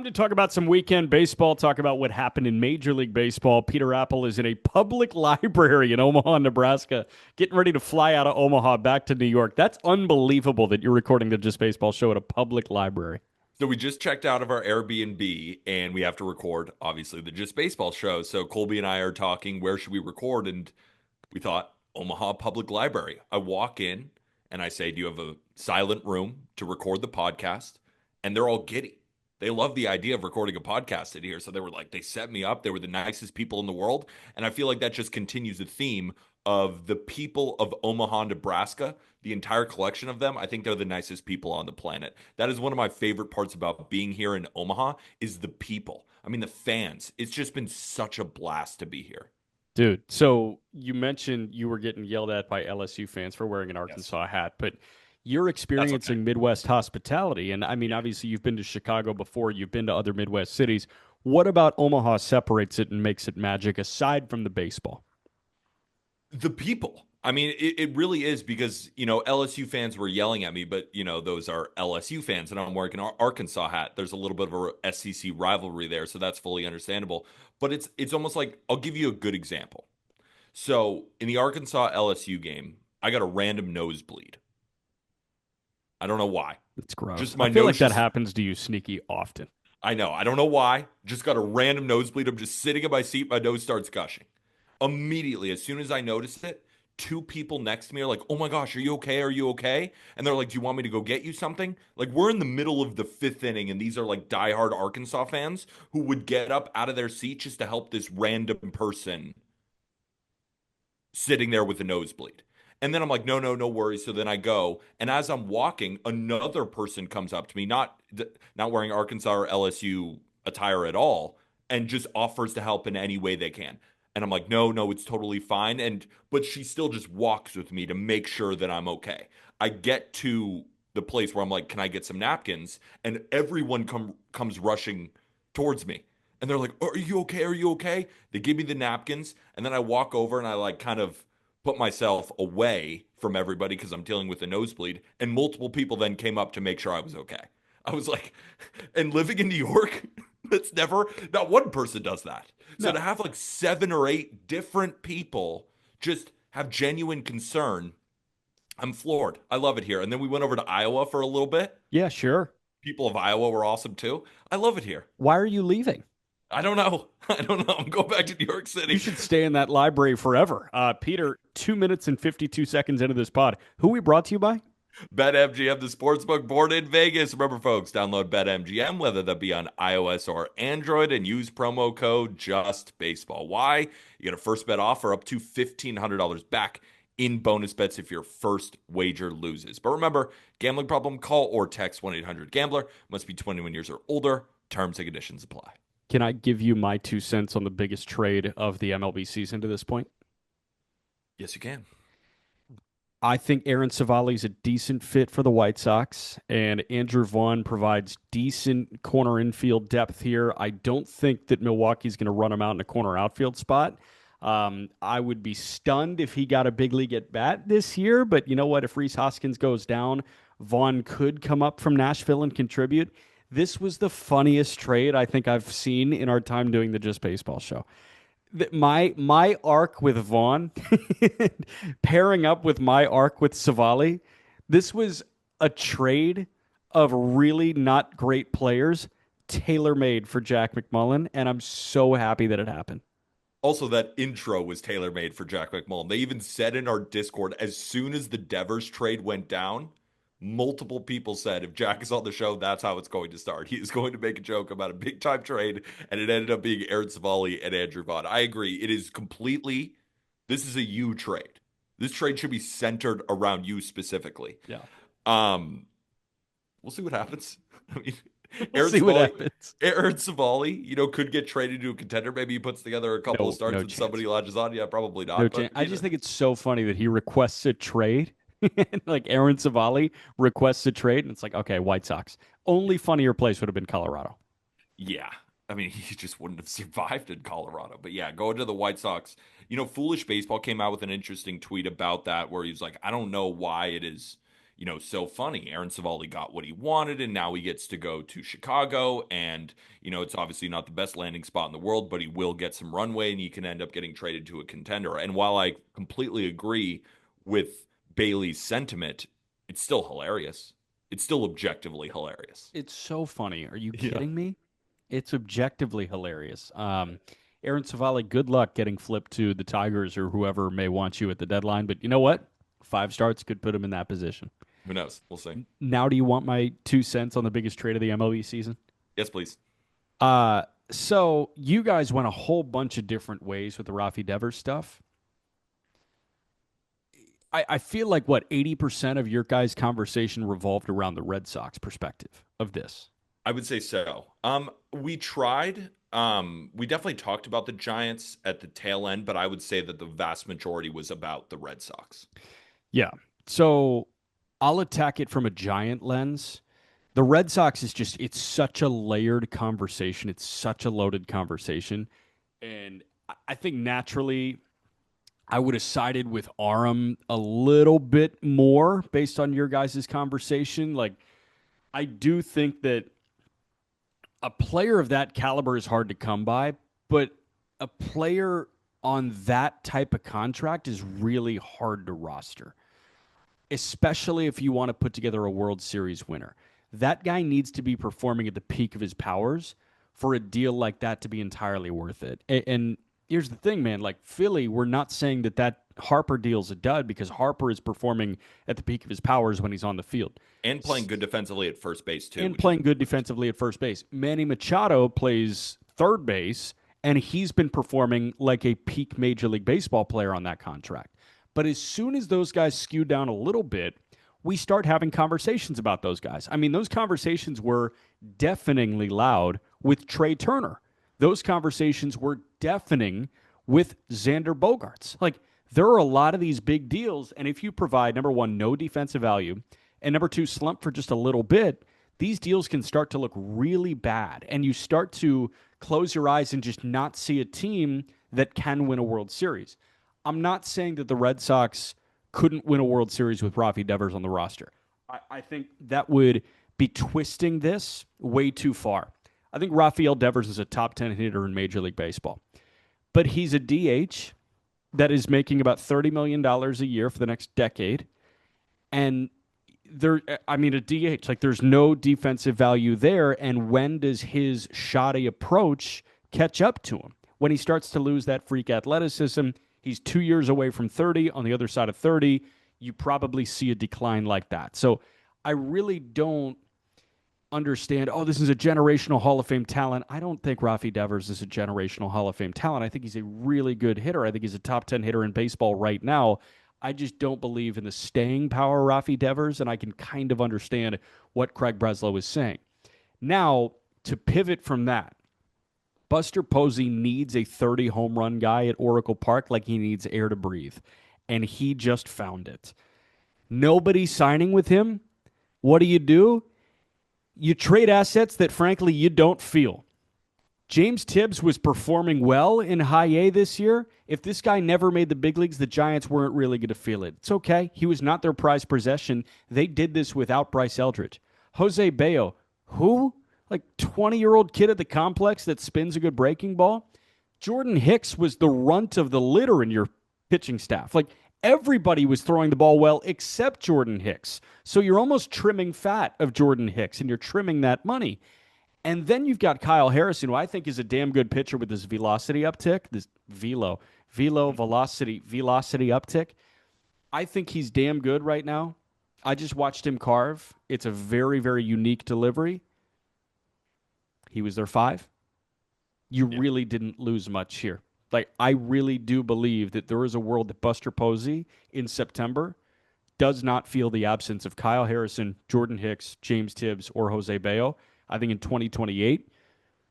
to talk about some weekend baseball, talk about what happened in Major League Baseball. Peter Apple is in a public library in Omaha, Nebraska, getting ready to fly out of Omaha back to New York. That's unbelievable that you're recording the Just Baseball show at a public library. So we just checked out of our Airbnb and we have to record, obviously, the Just Baseball show. So Colby and I are talking, where should we record? And we thought Omaha Public Library. I walk in and I say, do you have a silent room to record the podcast? And they're all giddy. They love the idea of recording a podcast in here. So they were like, they set me up. They were the nicest people in the world. And I feel like that just continues the theme of the people of Omaha, Nebraska, the entire collection of them. I think they're the nicest people on the planet. That is one of my favorite parts about being here in Omaha is the people. I mean, the fans. It's just been such a blast to be here. Dude, so you mentioned you were getting yelled at by LSU fans for wearing an Yes. Arkansas hat, but you're That's okay. experiencing Midwest hospitality. And I mean, Yeah. obviously, you've been to Chicago before, you've been to other Midwest cities. What about Omaha separates it and makes it magic aside from the baseball? The people. I mean, it really is because, LSU fans were yelling at me, but, those are LSU fans, and I'm wearing an Arkansas hat. There's a little bit of a SEC rivalry there, so that's fully understandable. But it's almost like I'll give you a good example. So in the Arkansas LSU game, I got a random nosebleed. I don't know why. It's gross. Just I my feel like nose that just happens to you sneaky often. I know. I don't know why. Just got a random nosebleed. I'm just sitting in my seat. My nose starts gushing. Immediately, as soon as I noticed it, two people next to me are like, "Oh my gosh, are you okay? Are you okay?" And they're like, "Do you want me to go get you something?" Like we're in the middle of the fifth inning, and these are like diehard Arkansas fans who would get up out of their seat just to help this random person sitting there with a nosebleed. And then I'm like, no, no, no worries. So then I go, and as I'm walking, another person comes up to me, not wearing Arkansas or LSU attire at all, and just offers to help in any way they can. And I'm like, no, no, it's totally fine. And but she still just walks with me to make sure that I'm okay. I get to the place where I'm like, can I get some napkins? And everyone comes rushing towards me. And they're like, are you okay? Are you okay? They give me the napkins, and then I walk over and I like kind of put myself away from everybody because I'm dealing with a nosebleed. And multiple people then came up to make sure I was okay. I was like, and living in New York, that's not one person does that. So to No. have like seven or eight different people just have genuine concern, I'm floored. I love it here. And then we went over to Iowa for a little bit. Yeah, sure. People of Iowa were awesome too. I love it here. Why are you leaving? I don't know. I don't know. I'm going back to New York You City. should stay in that library forever. Peter, 2 minutes and 52 seconds into this pod. Who we brought to you by? BetMGM, the sportsbook born in Vegas. Remember, folks, download BetMGM, whether that be on iOS or Android, and use promo code JUSTBASEBALL. Why? You get a first bet offer up to $1,500 back in bonus bets if your first wager loses. But remember, gambling problem, call or text 1-800-GAMBLER. Must be 21 years or older. Terms and conditions apply. Can I give you my 2 cents on the biggest trade of the MLB season to this point? Yes, you can. I think Aaron Civale is a decent fit for the White Sox, and Andrew Vaughn provides decent corner infield depth here. I don't think that Milwaukee's going to run him out in a corner outfield spot. I would be stunned if he got a big league at bat this year, but you know what? If Reese Hoskins goes down, Vaughn could come up from Nashville and contribute. This was the funniest trade I think I've seen in our time doing the Just Baseball show. My arc with Vaughn pairing up with my arc with Savali, this was a trade of really not great players tailor made for Jack McMullen, and I'm so happy that it happened. Also, that intro was tailor made for Jack McMullen. They even said in our Discord, as soon as the Devers trade went down, multiple people said, if Jack is on the show, that's how it's going to start. He is going to make a joke about a big time trade, and it ended up being Aaron Civale and Andrew Vaughn. I agree. It is completely, this is a you trade. This trade should be centered around you specifically. Yeah. Um, we'll see what happens. I mean, We'll see what happens. Aaron Civale, could get traded to a contender. Maybe he puts together a couple of No, starts no and chance. somebody latches on. Yeah, probably No not. chance. But I just think it's so funny that he requests a trade. Like Aaron Savali requests a trade, and it's like, okay, White Sox. Only funnier place would have been Colorado. yeah, I mean, he just wouldn't have survived in Colorado. But yeah, going to the White Sox. Foolish Baseball came out with an interesting tweet about that, where he was like, I don't know why it is. so funny. Aaron Civale got what he wanted, and now he gets to go to Chicago. And, it's obviously not the best landing spot in the world, but he will get some runway and he can end up getting traded to a contender. And while I completely agree with Bailey's sentiment, it's still hilarious. It's still objectively hilarious. It's so funny. Are you Yeah. kidding me? It's objectively hilarious. Aaron Civale, good luck getting flipped to the Tigers or whoever may want you at the deadline. But you know what? 5 starts could put him in that position. Who knows? We'll see. Now, do you want my 2 cents on the biggest trade of the MLB season? Yes, please. Uh, so you guys went a whole bunch of different ways with the Rafi Devers stuff. I feel like 80% of your guys' conversation revolved around the Red Sox perspective of this. I would say so. We tried. We definitely talked about the Giants at the tail end, but I would say that the vast majority was about the Red Sox. Yeah. So I'll attack it from a Giant lens. The Red Sox is it's such a layered conversation. It's such a loaded conversation. And I think naturally I would have sided with Aram a little bit more based on your guys' conversation. Like, I do think that a player of that caliber is hard to come by, but a player on that type of contract is really hard to roster, especially if you want to put together a World Series winner. That guy needs to be performing at the peak of his powers for a deal like that to be entirely worth it. And here's the thing, man. Like Philly, we're not saying that Harper deal's a dud because Harper is performing at the peak of his powers when he's on the field. And playing good defensively at first base, too. And playing good defensively at first base. Manny Machado plays third base, and he's been performing like a peak Major League Baseball player on that contract. But as soon as those guys skew down a little bit, we start having conversations about those guys. I mean, those conversations were deafeningly loud with Trey Turner. Those conversations were deafening with Xander Bogaerts. Like, there are a lot of these big deals, and if you provide, number one, no defensive value, and number two, slump for just a little bit, these deals can start to look really bad, and you start to close your eyes and just not see a team that can win a World Series. I'm not saying that the Red Sox couldn't win a World Series with Rafi Devers on the roster. I think that would be twisting this way too far. I think Rafael Devers is a top 10 hitter in Major League Baseball. But he's a DH that is making about $30 million a year for the next decade. And a DH, like there's no defensive value there. And when does his shoddy approach catch up to him? When he starts to lose that freak athleticism, he's 2 years away from 30. On the other side of 30, you probably see a decline like that. So I really don't understand, this is a generational Hall of Fame talent. I don't think Rafi Devers is a generational Hall of Fame talent. I think he's a really good hitter. I think he's a top 10 hitter in baseball right now. I just don't believe in the staying power of Rafi Devers, and I can kind of understand what Craig Breslow is saying. Now, to pivot from that, Buster Posey needs a 30 home run guy at Oracle Park like he needs air to breathe, and he just found it. Nobody signing with him. What do? You trade assets that, frankly, you don't feel. James Tibbs was performing well in high A this year. If this guy never made the big leagues, the Giants weren't really going to feel it. It's okay. He was not their prized possession. They did this without Bryce Eldridge. Jose Bayo, who? Like 20-year-old kid at the complex that spins a good breaking ball? Jordan Hicks was the runt of the litter in your pitching staff. Like, everybody was throwing the ball well except Jordan Hicks. So you're almost trimming fat of Jordan Hicks, and you're trimming that money. And then you've got Kyle Harrison, who I think is a damn good pitcher with this velocity uptick, this velocity uptick. I think he's damn good right now. I just watched him carve. It's a very, very unique delivery. He was their 5. You really didn't lose much here. Like, I really do believe that there is a world that Buster Posey in September does not feel the absence of Kyle Harrison, Jordan Hicks, James Tibbs, or Jose Bayo. I think in 2028,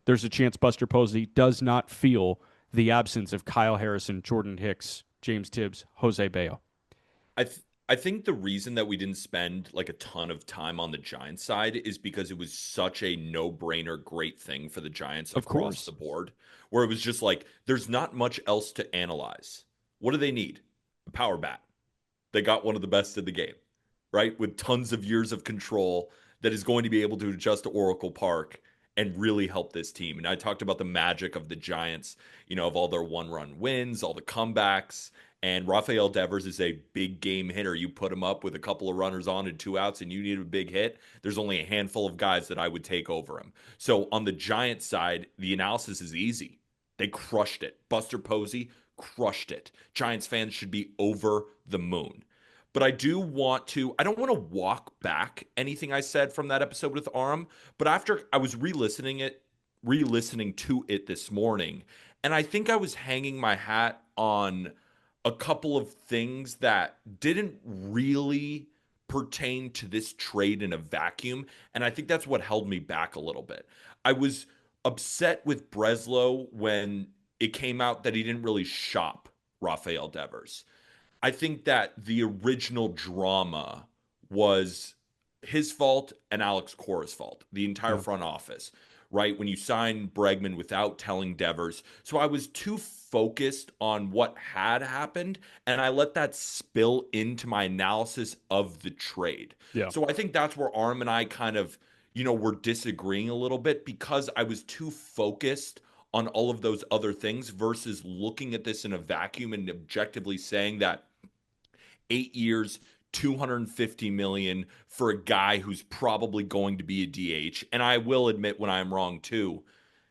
there's a chance Buster Posey does not feel the absence of Kyle Harrison, Jordan Hicks, James Tibbs, Jose Bayo. I think the reason that we didn't spend like a ton of time on the Giants side is because it was such a no-brainer great thing for the Giants across the board, where it was just like, there's not much else to analyze. What do they need? A power bat. They got one of the best in the game. right? With tons of years of control that is going to be able to adjust to Oracle Park and really help this team. And I talked about the magic of the Giants, of all their one-run wins, all the comebacks. And Rafael Devers is a big game hitter. You put him up with a couple of runners on and 2 outs, and you need a big hit. There's only a handful of guys that I would take over him. So on the Giants side, the analysis is easy. They crushed it. Buster Posey crushed it. Giants fans should be over the moon. But I don't want to walk back anything I said from that episode with Aram. But after I was re-listening to it this morning, and I think I was hanging my hat on a couple of things that didn't really pertain to this trade in a vacuum. And I think that's what held me back a little bit. I was upset with Breslow when it came out that he didn't really shop Rafael Devers. I think that the original drama was his fault and Alex Cora's fault, the entire Yeah. front office, right? When you sign Bregman without telling Devers. So I was too focused on what had happened, and I let that spill into my analysis of the trade. Yeah. So I think that's where Arm and I kind of, were disagreeing a little bit because I was too focused on all of those other things versus looking at this in a vacuum and objectively saying that 8 years, 250 million for a guy who's probably going to be a DH. And I will admit when I'm wrong too,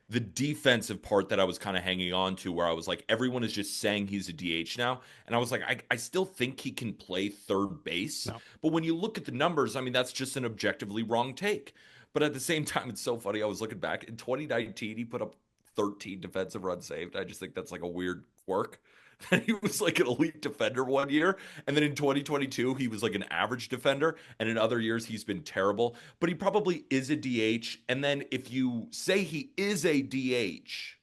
the defensive part that I was kind of hanging on to, where I was like, everyone is just saying he's a DH now. And I was like, I still think he can play third base. No. But when you look at the numbers, I mean, that's just an objectively wrong take. But at the same time, it's so funny. I was looking back in 2019, he put up 13 defensive runs saved. I just think that's like a weird quirk. He was like an elite defender one year. And then in 2022, he was like an average defender. And in other years, he's been terrible. But he probably is a DH. And then if you say he is a DH,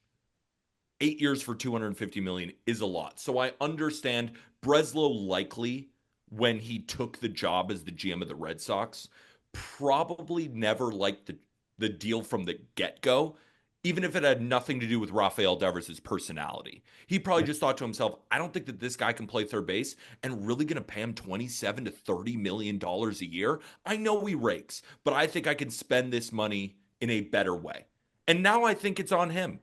8 years for 250 million is a lot. So I understand Breslow likely, when he took the job as the GM of the Red Sox, probably never liked the deal from the get-go, even if it had nothing to do with Rafael Devers' personality. He probably just thought to himself, I don't think that this guy can play third base, and really going to pay him $27 to $30 million a year. I know he rakes, but I think I can spend this money in a better way. And now I think it's on him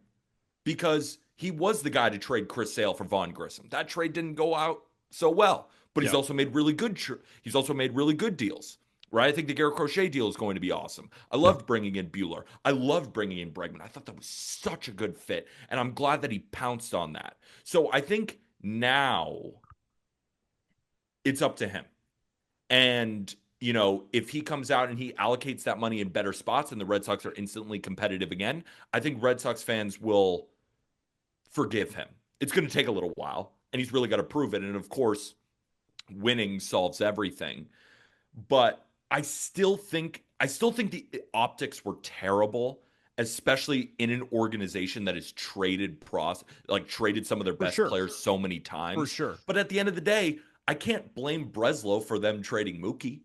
because he was the guy to trade Chris Sale for Vaughn Grissom. That trade didn't go out so well, but he's Yeah. also made really good deals. Right, I think the Garrett Crochet deal is going to be awesome. I loved bringing in Bueller. I loved bringing in Bregman. I thought that was such a good fit, and I'm glad that he pounced on that. So I think now it's up to him. And, if he comes out and he allocates that money in better spots and the Red Sox are instantly competitive again, I think Red Sox fans will forgive him. It's going to take a little while, and he's really got to prove it. And of course, winning solves everything. But I still think the optics were terrible, especially in an organization that has traded some of their For best sure. players so many For times. sure. But at the end of the day, I can't blame Breslow for them trading Mookie.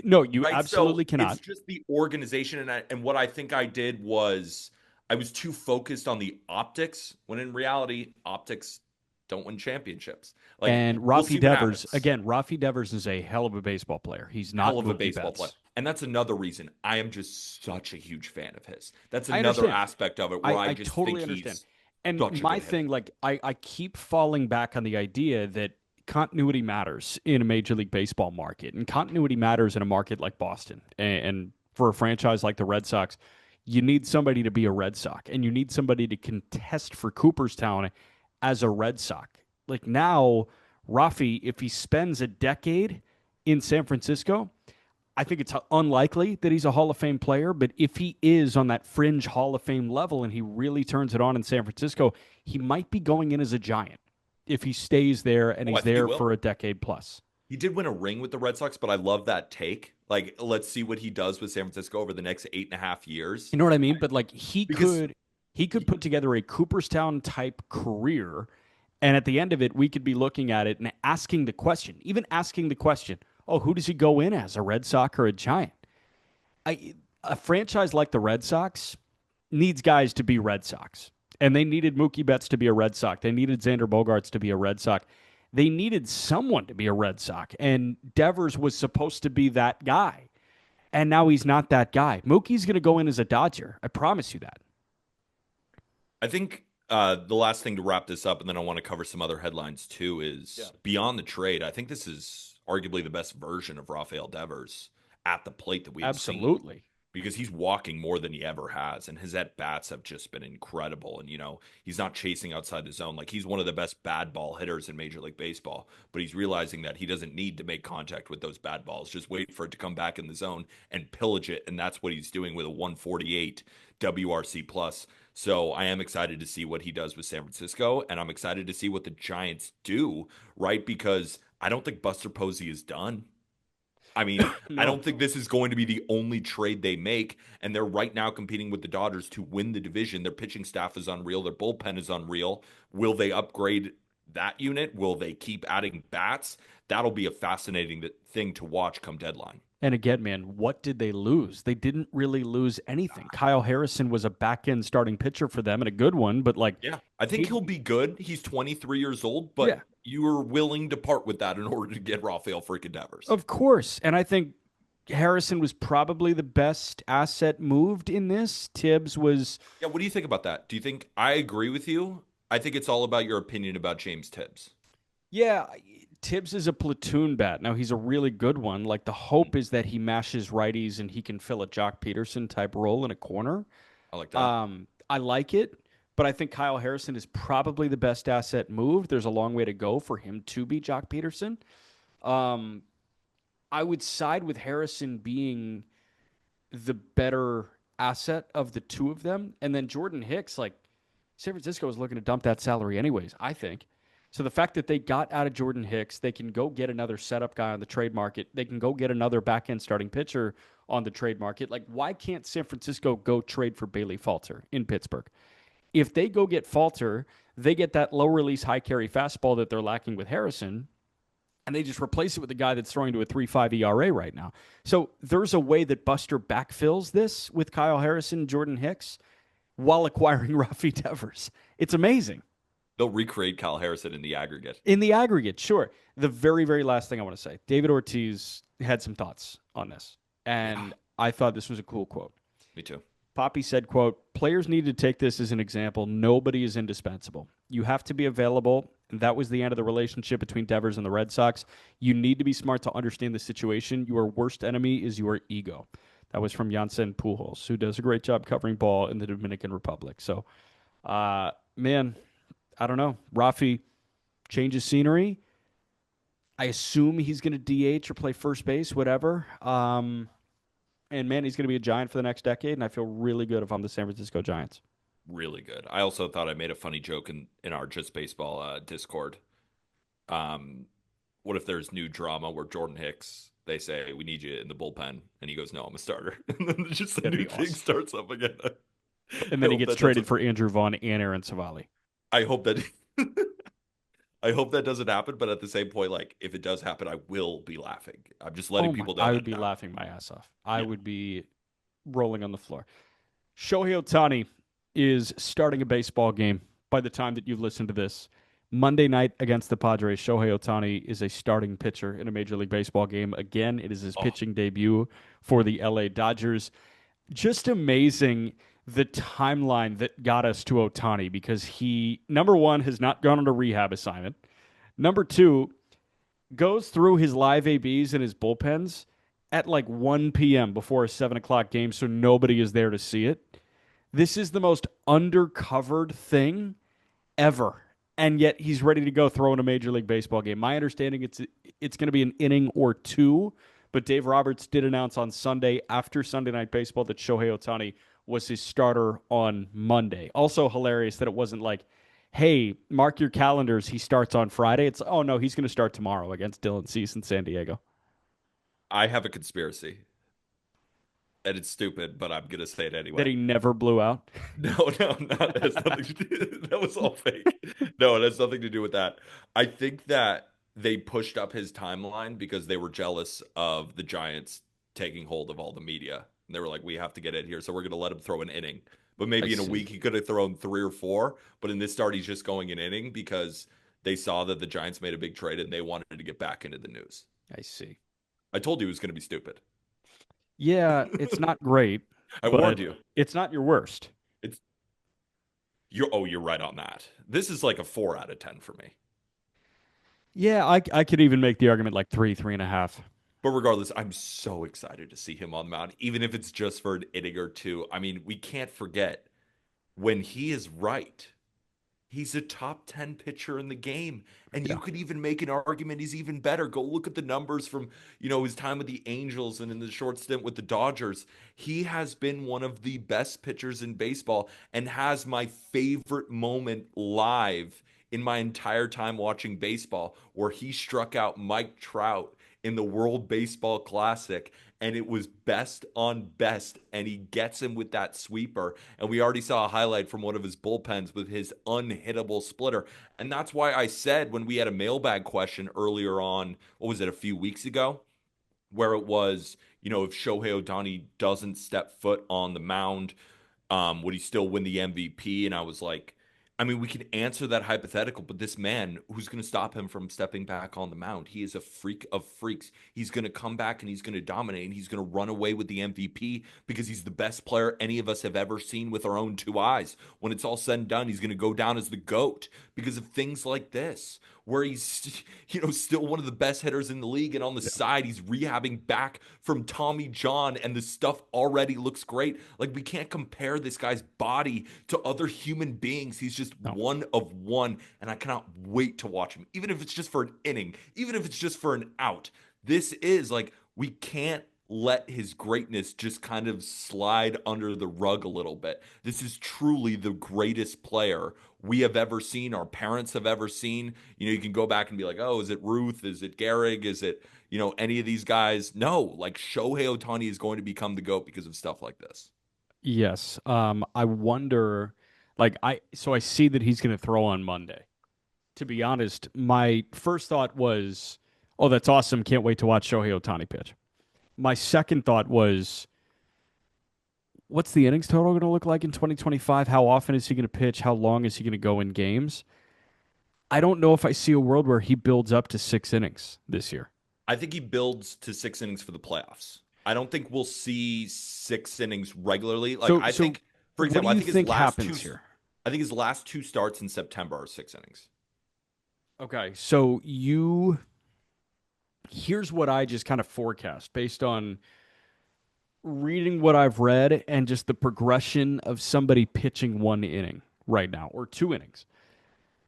No, you Right? So absolutely it's cannot. just the organization, and what I think I did was I was too focused on the optics when in reality, optics don't win championships. Like And we'll Rafi see what Devers, happens. again, Rafi Devers is a hell of a baseball player. He's Hell not of a Mookie baseball player. Betts. And that's another reason I am just such a huge fan of his. That's I another understand. aspect of it where I I just think totally understand. he's And such a my good hitter. thing, like, I keep falling back on the idea that continuity matters in a Major League Baseball market, and continuity matters in a market like Boston. And for a franchise like the Red Sox, you need somebody to be a Red Sox, and you need somebody to contest for Cooperstown as a Red Sox. Like now, Rafi, if he spends a decade in San Francisco, I think it's unlikely that he's a Hall of Fame player, but if he is on that fringe Hall of Fame level and he really turns it on in San Francisco, he might be going in as a Giant if he stays there and Oh, I he's think he there will. for a decade plus. He did win a ring with the Red Sox, but I love that take. Like, let's see what he does with San Francisco over the next 8.5 years. You know what I mean? But like Because he could put together a Cooperstown type career, and at the end of it, we could be looking at it and asking the question, even asking the question, oh, who does he go in as, a Red Sox or a Giant? A franchise like the Red Sox needs guys to be Red Sox. And they needed Mookie Betts to be a Red Sox. They needed Xander Bogaerts to be a Red Sox. They needed someone to be a Red Sox, and Devers was supposed to be that guy. And now he's not that guy. Mookie's going to go in as a Dodger. I promise you that. I think the last thing to wrap this up, and then I want to cover some other headlines too, Yeah. is beyond the trade. I think this is arguably the best version of Rafael Devers at the plate that we have seen Absolutely. because he's walking more than he ever has, and his at bats have just been incredible. And he's not chasing outside the zone. Like he's one of the best bad ball hitters in Major League Baseball, but he's realizing that he doesn't need to make contact with those bad balls. Just wait for it to come back in the zone and pillage it, and that's what he's doing with a 148 WRC plus. So I am excited to see what he does with San Francisco, and I'm excited to see what the Giants do, right? Because I don't think Buster Posey is done. I mean, I No. don't think this is going to be the only trade they make. And they're right now competing with the Dodgers to win the division. Their pitching staff is unreal. Their bullpen is unreal. Will they upgrade that unit? Will they keep adding bats? That'll be a fascinating thing to watch come deadline. And again, man, what did they lose? They didn't really lose anything. Kyle Harrison was a back end starting pitcher for them and a good one, but like, Yeah, I think he, he'll be good. He's 23 years old, yeah, but you were willing to part with that in order to get Rafael freaking Devers. of course. And I think Harrison was probably the best asset moved in this. Tibbs was, Yeah, what do you think about that? Do you think I agree with you? I think it's all about your opinion about James Tibbs. yeah, Tibbs is a platoon bat. Now he's a really good one. Like the hope is that he mashes righties and he can fill a Jock Peterson type role in a corner. I like that. I like it, but I think Kyle Harrison is probably the best asset move. There's a long way to go for him to be Jock Peterson. Um, I would side with Harrison being the better asset of the two of them. And then Jordan Hicks, like San Francisco is looking to dump that salary anyways, I think. So the fact that they got out of Jordan Hicks, they can go get another setup guy on the trade market. They can go get another back end starting pitcher on the trade market. Like, why can't San Francisco go trade for Bailey Falter in Pittsburgh? If they go get Falter, they get that low release, high carry fastball that they're lacking with Harrison, and they just replace it with a guy that's throwing to a 3.5 ERA right now. So there's a way that Buster backfills this with Kyle Harrison, Jordan Hicks, while acquiring Rafi Devers. It's amazing. They'll recreate Kyle Harrison in the aggregate. In the aggregate, sure. The very, very last thing I want to say, David Ortiz had some thoughts on this, and Yeah, I thought this was a cool quote. me too. Poppy said, quote, players need to take this as an example. Nobody is indispensable. You have to be available. And that was the end of the relationship between Devers and the Red Sox. You need to be smart to understand the situation. Your worst enemy is your ego. That was from Jansen Pujols, who does a great job covering ball in the Dominican Republic. So, man, I don't know. Rafi changes scenery. I assume he's going to DH or play first base, whatever. And man, he's going to be a Giant for the next decade, and I feel really good if I'm the San Francisco Giants. Really good. I also thought I made a funny joke in our Just Baseball Discord. Um, what if there's new drama where Jordan Hicks, they say, we need you in the bullpen, and he goes, no, I'm a starter. And then just a That'd new be thing awesome. starts up again. And I then he hope gets that traded doesn't. for Andrew Vaughn and Aaron Civale. I hope that. I hope that doesn't happen, but at the same point, like if it does happen, I will be laughing. I'm just letting Oh my! people know I that would be now. laughing my ass off. I Yeah. would be rolling on the floor. Shohei Ohtani is starting a baseball game by the time that you've listened to this. Monday night against the Padres, Shohei Ohtani is a starting pitcher in a Major League Baseball game. Again, it is his Oh, pitching debut for the LA Dodgers. Just amazing the timeline that got us to Ohtani because he, number one, has not gone on a rehab assignment. Number two, goes through his live ABs and his bullpens at like 1 p.m. before a 7 o'clock game, so nobody is there to see it. This is the most undercovered thing ever. And yet he's ready to go throw in a Major League Baseball game. My understanding it's going to be an inning or two, but Dave Roberts did announce on Sunday after Sunday Night Baseball that Shohei Ohtani was his starter on Monday. Also hilarious that it wasn't like, hey, mark your calendars, he starts on Friday. It's, oh no, he's going to start tomorrow against Dylan Cease in San Diego. I have a conspiracy, and it's stupid, but I'm gonna say it That anyway. he never blew out. No, no, no. That has nothing to do. That was all fake. No, it has nothing to do with that. I think that they pushed up his timeline because they were jealous of the Giants taking hold of all the media. And they were like, we have to get it here, so we're gonna let him throw an inning. But I maybe in a see. week he could have thrown three or four. But in this start, he's just going an inning because They saw that the Giants made a big trade and they wanted to get back into the news. I see. I told you it was going to be stupid. Yeah, it's not great, I but warned you. it's not your worst. It's you're right on that. This is like a 4 out of 10 for me. Yeah, I could even make the argument like three, 3.5. But regardless, I'm so excited to see him on the mound, even if it's just for an inning or two. I mean, we can't forget when he is right. He's a top 10 pitcher in the game. And you Yeah. could even make an argument he's even better. Go look at the numbers from, his time with the Angels and in the short stint with the Dodgers. He has been one of the best pitchers in baseball and has my favorite moment live in my entire time watching baseball, where he struck out Mike Trout in the World Baseball Classic, and it was best on best, and he gets him with that sweeper. And we already saw a highlight from one of his bullpens with his unhittable splitter. And that's why I said when we had a mailbag question earlier on, what was it, a few weeks ago, where it was, if Shohei Ohtani doesn't step foot on the mound, would he still win the MVP? And I was like, I mean, we can answer that hypothetical, but this man, who's going to stop him from stepping back on the mound? He is a freak of freaks. He's going to come back and he's going to dominate and he's going to run away with the MVP because he's the best player any of us have ever seen with our own two eyes. When it's all said and done, he's going to go down as the GOAT because of things like this, where he's, still one of the best hitters in the league. And on the side, he's rehabbing back from Tommy John, and the stuff already looks great. Like, we can't compare this guy's body to other human beings. He's just No. one of one, and I cannot wait to watch him, even if it's just for an inning, even if it's just for an out. This is like, we can't let his greatness just kind of slide under the rug a little bit. This is truly the greatest player we have ever seen, our parents have ever seen. You can go back and be like, oh, is it Ruth? Is it Gehrig? Is it, any of these guys? No, like Shohei Ohtani is going to become the GOAT because of stuff like this. Yes. I wonder, so I see that he's going to throw on Monday. To be honest, my first thought was, oh, that's awesome. Can't wait to watch Shohei Ohtani pitch. My second thought was, what's the innings total going to look like in 2025? How often is he going to pitch? How long is he going to go in games? I don't know if I see a world where he builds up to 6 innings this year. I think he builds to 6 innings for the playoffs. I don't think we'll see 6 innings regularly. Like, So, I so think, for what do example, I you think his think last two, happens here? I think his last two starts in September are 6 innings. Okay, here's what I just kind of forecast based on reading what I've read and just the progression of somebody pitching 1 inning right now or 2 innings.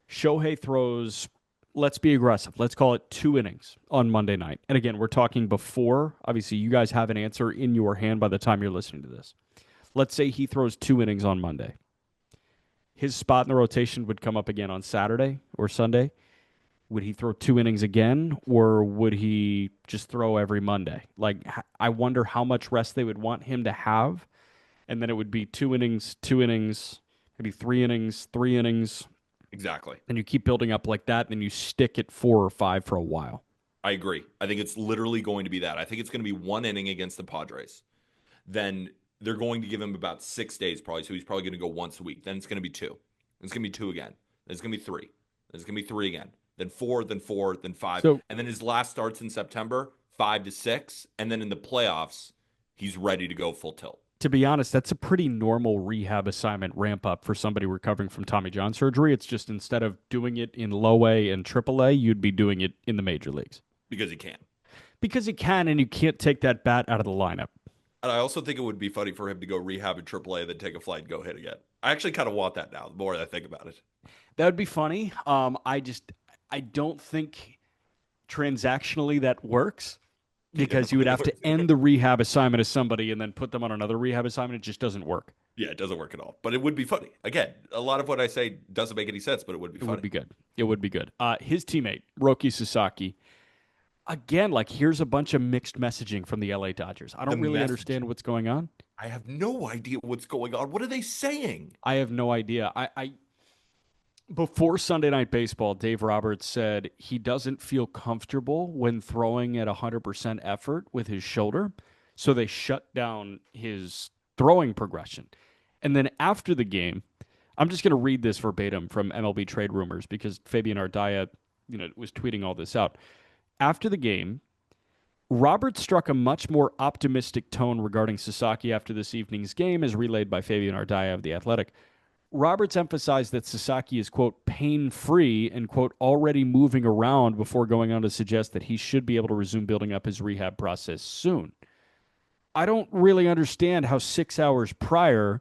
Shohei throws, let's be aggressive. Let's call it 2 innings on Monday night. And again, we're talking before. Obviously, you guys have an answer in your hand by the time you're listening to this. Let's say he throws 2 innings on Monday. His spot in the rotation would come up again on Saturday or Sunday. Would he throw 2 innings again, or would he just throw every Monday? Like, I wonder how much rest they would want him to have. And then it would be 2 innings, 2 innings, maybe 3 innings, 3 innings. Exactly. And you keep building up like that, and then you stick at 4 or 5 for a while. I agree. I think it's literally going to be that. I think it's going to be 1 inning against the Padres. Then they're going to give him about 6 days probably. So he's probably going to go once a week. Then it's going to be two. It's going to be two again. Then it's going to be three. Then it's going to be three again. Then four, then five. So And then his last starts in September, 5 to 6. And then in the playoffs, he's ready to go full tilt. to be honest, that's a pretty normal rehab assignment ramp up for somebody recovering from Tommy John surgery. It's just instead of doing it in low A and triple A, you'd be doing it in the major leagues. Because he can. Because you can, and you can't take that bat out of the lineup. And I also think it would be funny for him to go rehab in AAA, then take a flight and go hit again. I actually kind of want that now, the more I think about it. That would be funny. I don't think transactionally that works because you would have to end the rehab assignment of somebody and then put them on another rehab assignment. It just doesn't work. Yeah, it doesn't work at all. But it would be funny. Again, a lot of what I say doesn't make any sense, but it would be funny. It would be good. It would be good. His teammate, Roki Sasaki, again, like here's a bunch of mixed messaging from the LA Dodgers. I don't really understand what's going on. I have no idea what's going on. What are they saying? I have no idea. I before Sunday Night Baseball, Dave Roberts said he doesn't feel comfortable when throwing at 100% effort with his shoulder, so they shut down his throwing progression. And then after the game, I'm just going to read this verbatim from MLB Trade Rumors because Fabian Ardaya, was tweeting all this out. After the game, Roberts struck a much more optimistic tone regarding Sasaki after this evening's game, as relayed by Fabian Ardaya of The Athletic. Roberts emphasized that Sasaki is, quote, pain free and, quote, already moving around before going on to suggest that he should be able to resume building up his rehab process soon. I don't really understand how 6 hours prior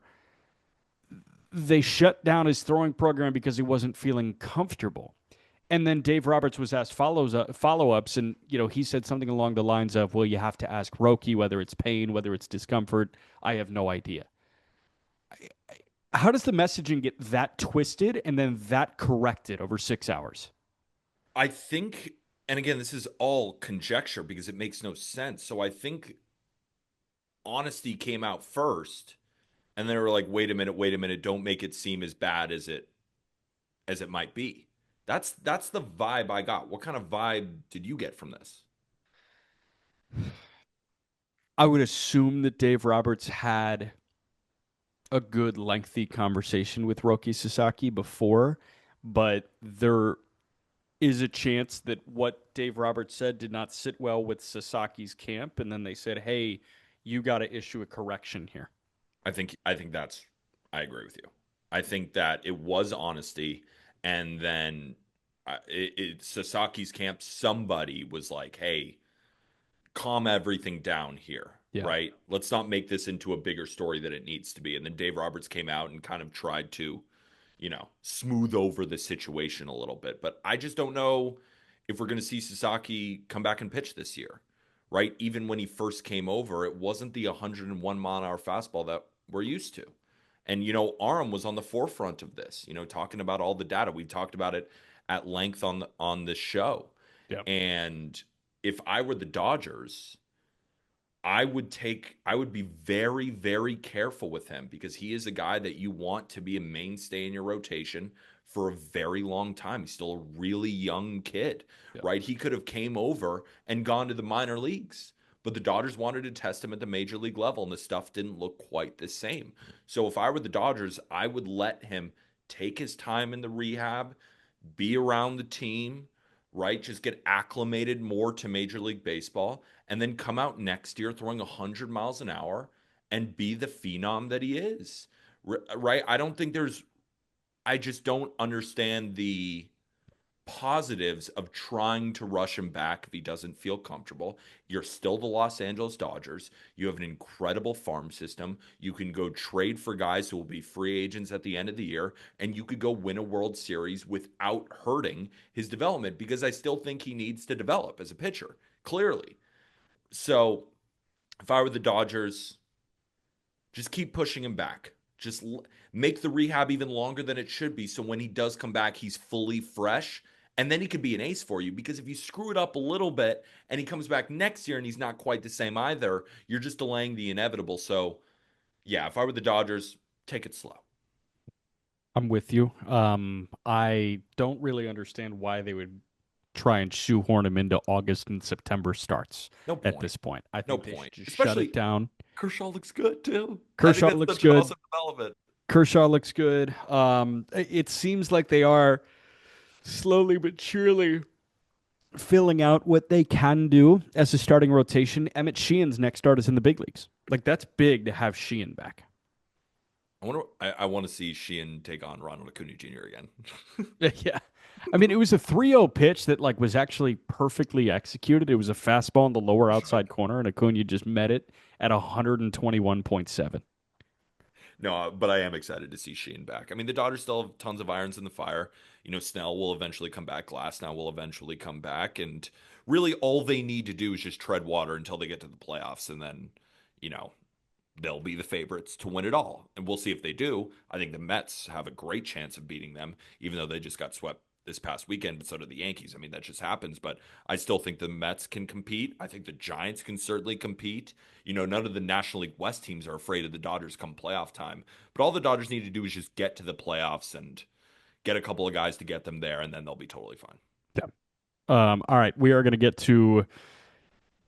they shut down his throwing program because he wasn't feeling comfortable. And then Dave Roberts was asked follow ups, and he said something along the lines of, "Well, you have to ask Roki whether it's pain, whether it's discomfort. I have no idea." How does the messaging get that twisted and then that corrected over 6 hours? I think, and again, this is all conjecture because it makes no sense. So I think honesty came out first, and they were like, wait a minute, don't make it seem as bad as it might be. That's the vibe I got. What kind of vibe did you get from this? I would assume that Dave Roberts had a good lengthy conversation with Roki Sasaki before, but there is a chance that what Dave Roberts said did not sit well with Sasaki's camp, and then they said, "Hey, you got to issue a correction here." I think that's I agree with you. I think that it was honesty, and then Sasaki's camp, somebody was like, "Hey, calm everything down here, Yeah. right? Let's not make this into a bigger story than it needs to be." And then Dave Roberts came out and kind of tried to, smooth over the situation a little bit. But I just don't know if we're going to see Sasaki come back and pitch this year, right? Even when he first came over, it wasn't the 101-mile-an-hour fastball that we're used to. And, Aram was on the forefront of this, talking about all the data. We talked about it at length on this show. Yeah. And if I were the Dodgers, I would be very, very careful with him because he is a guy that you want to be a mainstay in your rotation for a very long time. He's still a really young kid, Yeah. right? He could have came over and gone to the minor leagues, but the Dodgers wanted to test him at the major league level, and the stuff didn't look quite the same. So if I were the Dodgers, I would let him take his time in the rehab, be around the team, right? Just get acclimated more to Major League Baseball, and then come out next year throwing 100 miles an hour and be the phenom that he is, right? I just don't understand the positives of trying to rush him back if he doesn't feel comfortable. You're still the Los Angeles Dodgers. You have an incredible farm system. You can go trade for guys who will be free agents at the end of the year, and you could go win a World Series without hurting his development because I still think he needs to develop as a pitcher, clearly. So if I were the Dodgers, just keep pushing him back. Just make the rehab even longer than it should be. So when he does come back, he's fully fresh. And then he could be an ace for you because if you screw it up a little bit and he comes back next year and he's not quite the same either, you're just delaying the inevitable. So, yeah, if I were the Dodgers, take it slow. I'm with you. I don't really understand why they would try and shoehorn him into August and September starts No at point. this point. I No think they should point. just shut it Especially down. Kershaw looks good too. I think Kershaw that's looks such an good. awesome development. Kershaw looks good. It seems like they are slowly but surely filling out what they can do as a starting rotation. Emmett Sheehan's next start is in the big leagues. Like, that's big to have Sheehan back. I want to see Sheehan take on Ronald Acuna Jr. again. Yeah. I mean, it was a 3-0 pitch that was actually perfectly executed. It was a fastball in the lower outside corner, and Acuna just met it at 121.7. No, but I am excited to see Sheehan back. I mean, the Dodgers still have tons of irons in the fire. Snell will eventually come back. Glasnow will eventually come back. And really, all they need to do is just tread water until they get to the playoffs. And then, you know, they'll be the favorites to win it all. And we'll see if they do. I think the Mets have a great chance of beating them, even though they just got swept this past weekend, but so did the Yankees. I mean, that just happens. But I still think the Mets can compete. I think the Giants can certainly compete. None of the National League West teams are afraid of the Dodgers come playoff time. But all the Dodgers need to do is just get to the playoffs and get a couple of guys to get them there, and then they'll be totally fine. Yeah. All right. We are going to get to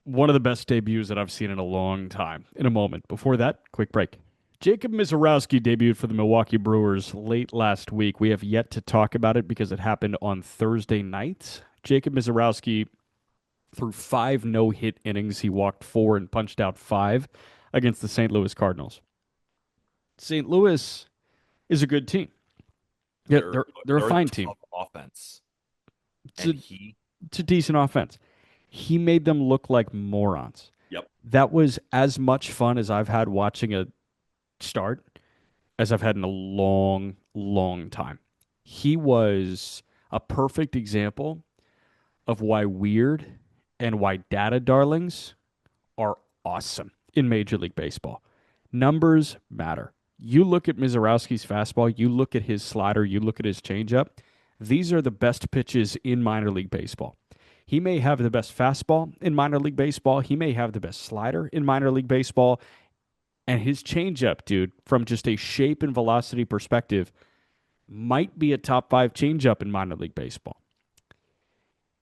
one of the best debuts that I've seen in a long time in a moment. Before that, quick break. Jacob Misiorowski debuted for the Milwaukee Brewers late last week. We have yet to talk about it because it happened on Thursday night. Jacob Misiorowski threw five no-hit innings. He walked four and punched out five against the St. Louis Cardinals. St. Louis is a good team. Yeah, They're they're a they're a fine team. tough offense, It's and a, it's a decent offense. He made them look like morons. yep, That was as much fun as I've had watching a start as I've had in a long, long time. He was a perfect example of why weird and why data darlings are awesome in Major League Baseball. Numbers matter. You look at Mizorowski's fastball, you look at his slider, you look at his changeup. These are the best pitches in minor league baseball. He may have the best fastball in minor league baseball. He may have the best slider in minor league baseball. And his changeup, dude, from just a shape and velocity perspective, might be a top five changeup in minor league baseball.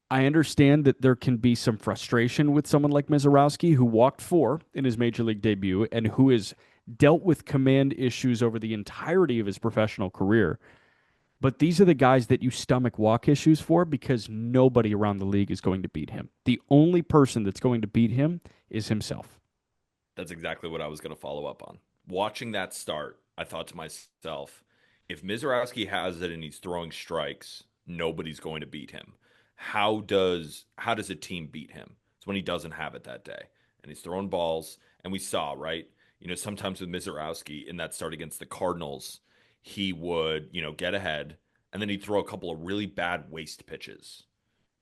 I understand that there can be some frustration with someone like Mizorowski, who walked four in his major league debut and who has dealt with command issues over the entirety of his professional career. But these are the guys that you stomach walk issues for because nobody around the league is going to beat him. The only person that's going to beat him is himself. that's exactly what I was going to follow up on. Watching that start, I thought to myself, if Mizorowski has it and he's throwing strikes, nobody's going to beat him. How does a team beat him? It's when he doesn't have it that day and he's throwing balls. And we saw, right? Sometimes with Mizorowski in that start against the Cardinals, he would, get ahead and then he'd throw a couple of really bad waste pitches.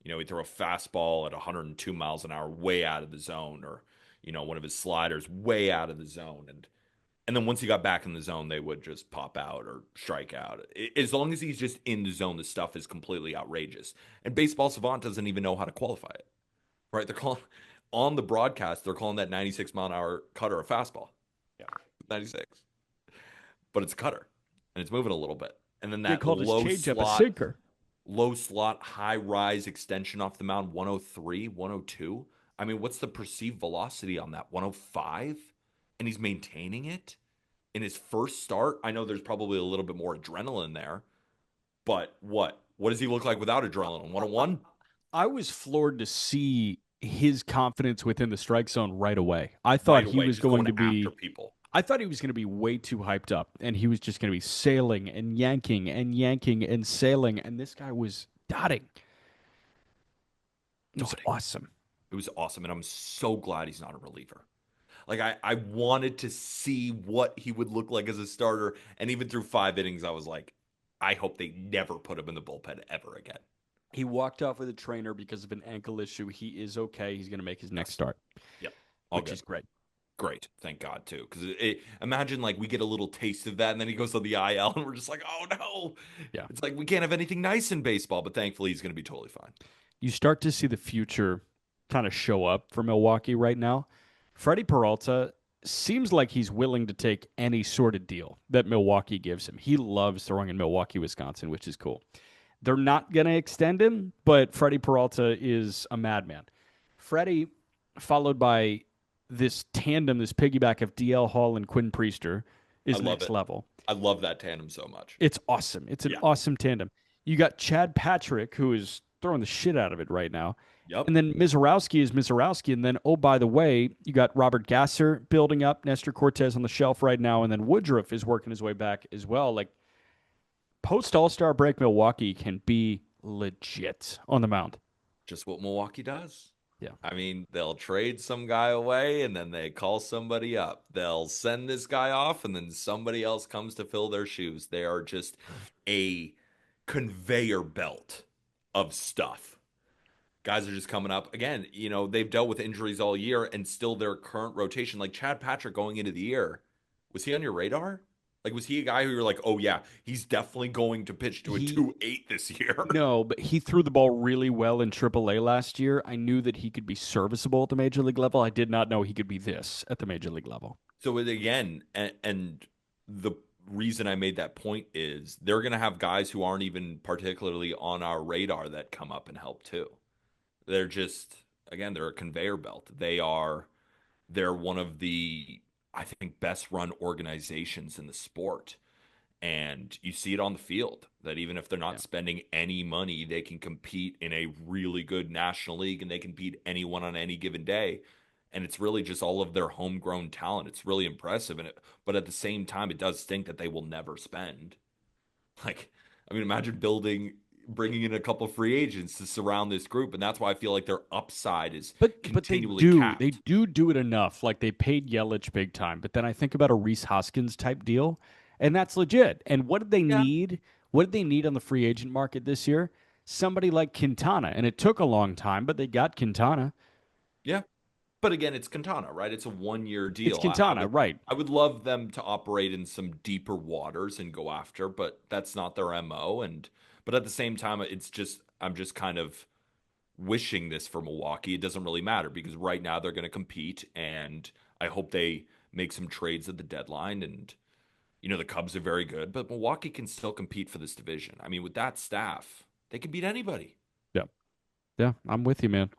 He'd throw a fastball at 102 miles an hour way out of the zone, or, one of his sliders way out of the zone. And then once he got back in the zone, they would just pop out or strike out. As long as he's just in the zone, the stuff is completely outrageous. And Baseball Savant doesn't even know how to qualify it, right? They're calling on the broadcast, they're calling that 96 mile an hour cutter a fastball. Yeah. 96. But it's a cutter and it's moving a little bit. And then They that called his changeup a sinker. low slot, high rise extension off the mound, 103, 102. I mean, what's the perceived velocity on that? 105? And he's maintaining it in his first start. I know there's probably a little bit more adrenaline there, but what? What does he look like without adrenaline? 101? I was floored to see his confidence within the strike zone right away. I thought Right he away, was just going going to after be people. I thought he was going to be way too hyped up and he was just going to be sailing and yanking and sailing and this guy was dotting. It was Dotting. awesome. It was awesome. And I'm so glad he's not a reliever. Like I wanted to see what he would look like as a starter. And even through 5 innings, I was like, I hope they never put him in the bullpen ever again. He walked off with a trainer because of an ankle issue. He is okay. He's going to make his next start, Yep. All which good. is great. Great. Thank God, too. Because imagine like we get a little taste of that and then he goes to the IL and we're just like, oh no. Yeah. It's like we can't have anything nice in baseball, but thankfully he's going to be totally fine. You start to see the future kind of show up for Milwaukee right now. Freddie Peralta seems like he's willing to take any sort of deal that Milwaukee gives him. He loves throwing in Milwaukee, Wisconsin, which is cool. They're not going to extend him, but Freddie Peralta is a madman. Freddie, followed by this tandem, this piggyback of DL Hall and Quinn Priester, I is love next it. level. I love that tandem so much. It's awesome. It's an awesome tandem. You got Chad Patrick, who is throwing the shit out of it right now. Yep. And then Mizorowski is Mizorowski. And then, oh, by the way, you got Robert Gasser building up, Nestor Cortez on the shelf right now. And then Woodruff is working his way back as well. Like, post All-Star break, Milwaukee can be legit on the mound. Just what Milwaukee does. Yeah. I mean, they'll trade some guy away and then they call somebody up. They'll send this guy off and then somebody else comes to fill their shoes. They are just a conveyor belt of stuff. Guys are just coming up. Again, they've dealt with injuries all year and still their current rotation. Like Chad Patrick going into the year, was he on your radar? Like, was he a guy who you're like, oh, yeah, he's definitely going to pitch to a 2.8 this year? No, but he threw the ball really well in AAA last year. I knew that he could be serviceable at the major league level. I did not know he could be this at the major league level. So, again, and the reason I made that point is they're going to have guys who aren't even particularly on our radar that come up and help too. They're just, again, they're a conveyor belt. They're one of the I think, best run organizations in the sport. And you see it on the field that even if they're not Yeah. spending any money, they can compete in a really good national league and they can beat anyone on any given day. And it's really just all of their homegrown talent. It's really impressive. But at the same time, it does stink that they will never spend. Like, I mean, imagine bringing in a couple free agents to surround this group. And that's why I feel like their upside is But they continually do they capped. do it enough. Like they paid Yelich big time, but then I think about a Reese Hoskins type deal, and that's legit. And what did they Yeah. need? What did they need on the free agent market this year? Somebody like Quintana, and it took a long time, but they got Quintana. Yeah. But again, it's Quintana, right? It's a 1 year It's deal. Quintana, right? I would love them to operate in some deeper waters and go after, but that's not their MO. And but at the same time, it's just I'm just kind of wishing this for Milwaukee. It doesn't really matter because right now they're going to compete, and I hope they make some trades at the deadline. And the Cubs are very good, but Milwaukee can still compete for this division. I mean, with that staff, they can beat anybody. Yeah, yeah, I'm with you, man.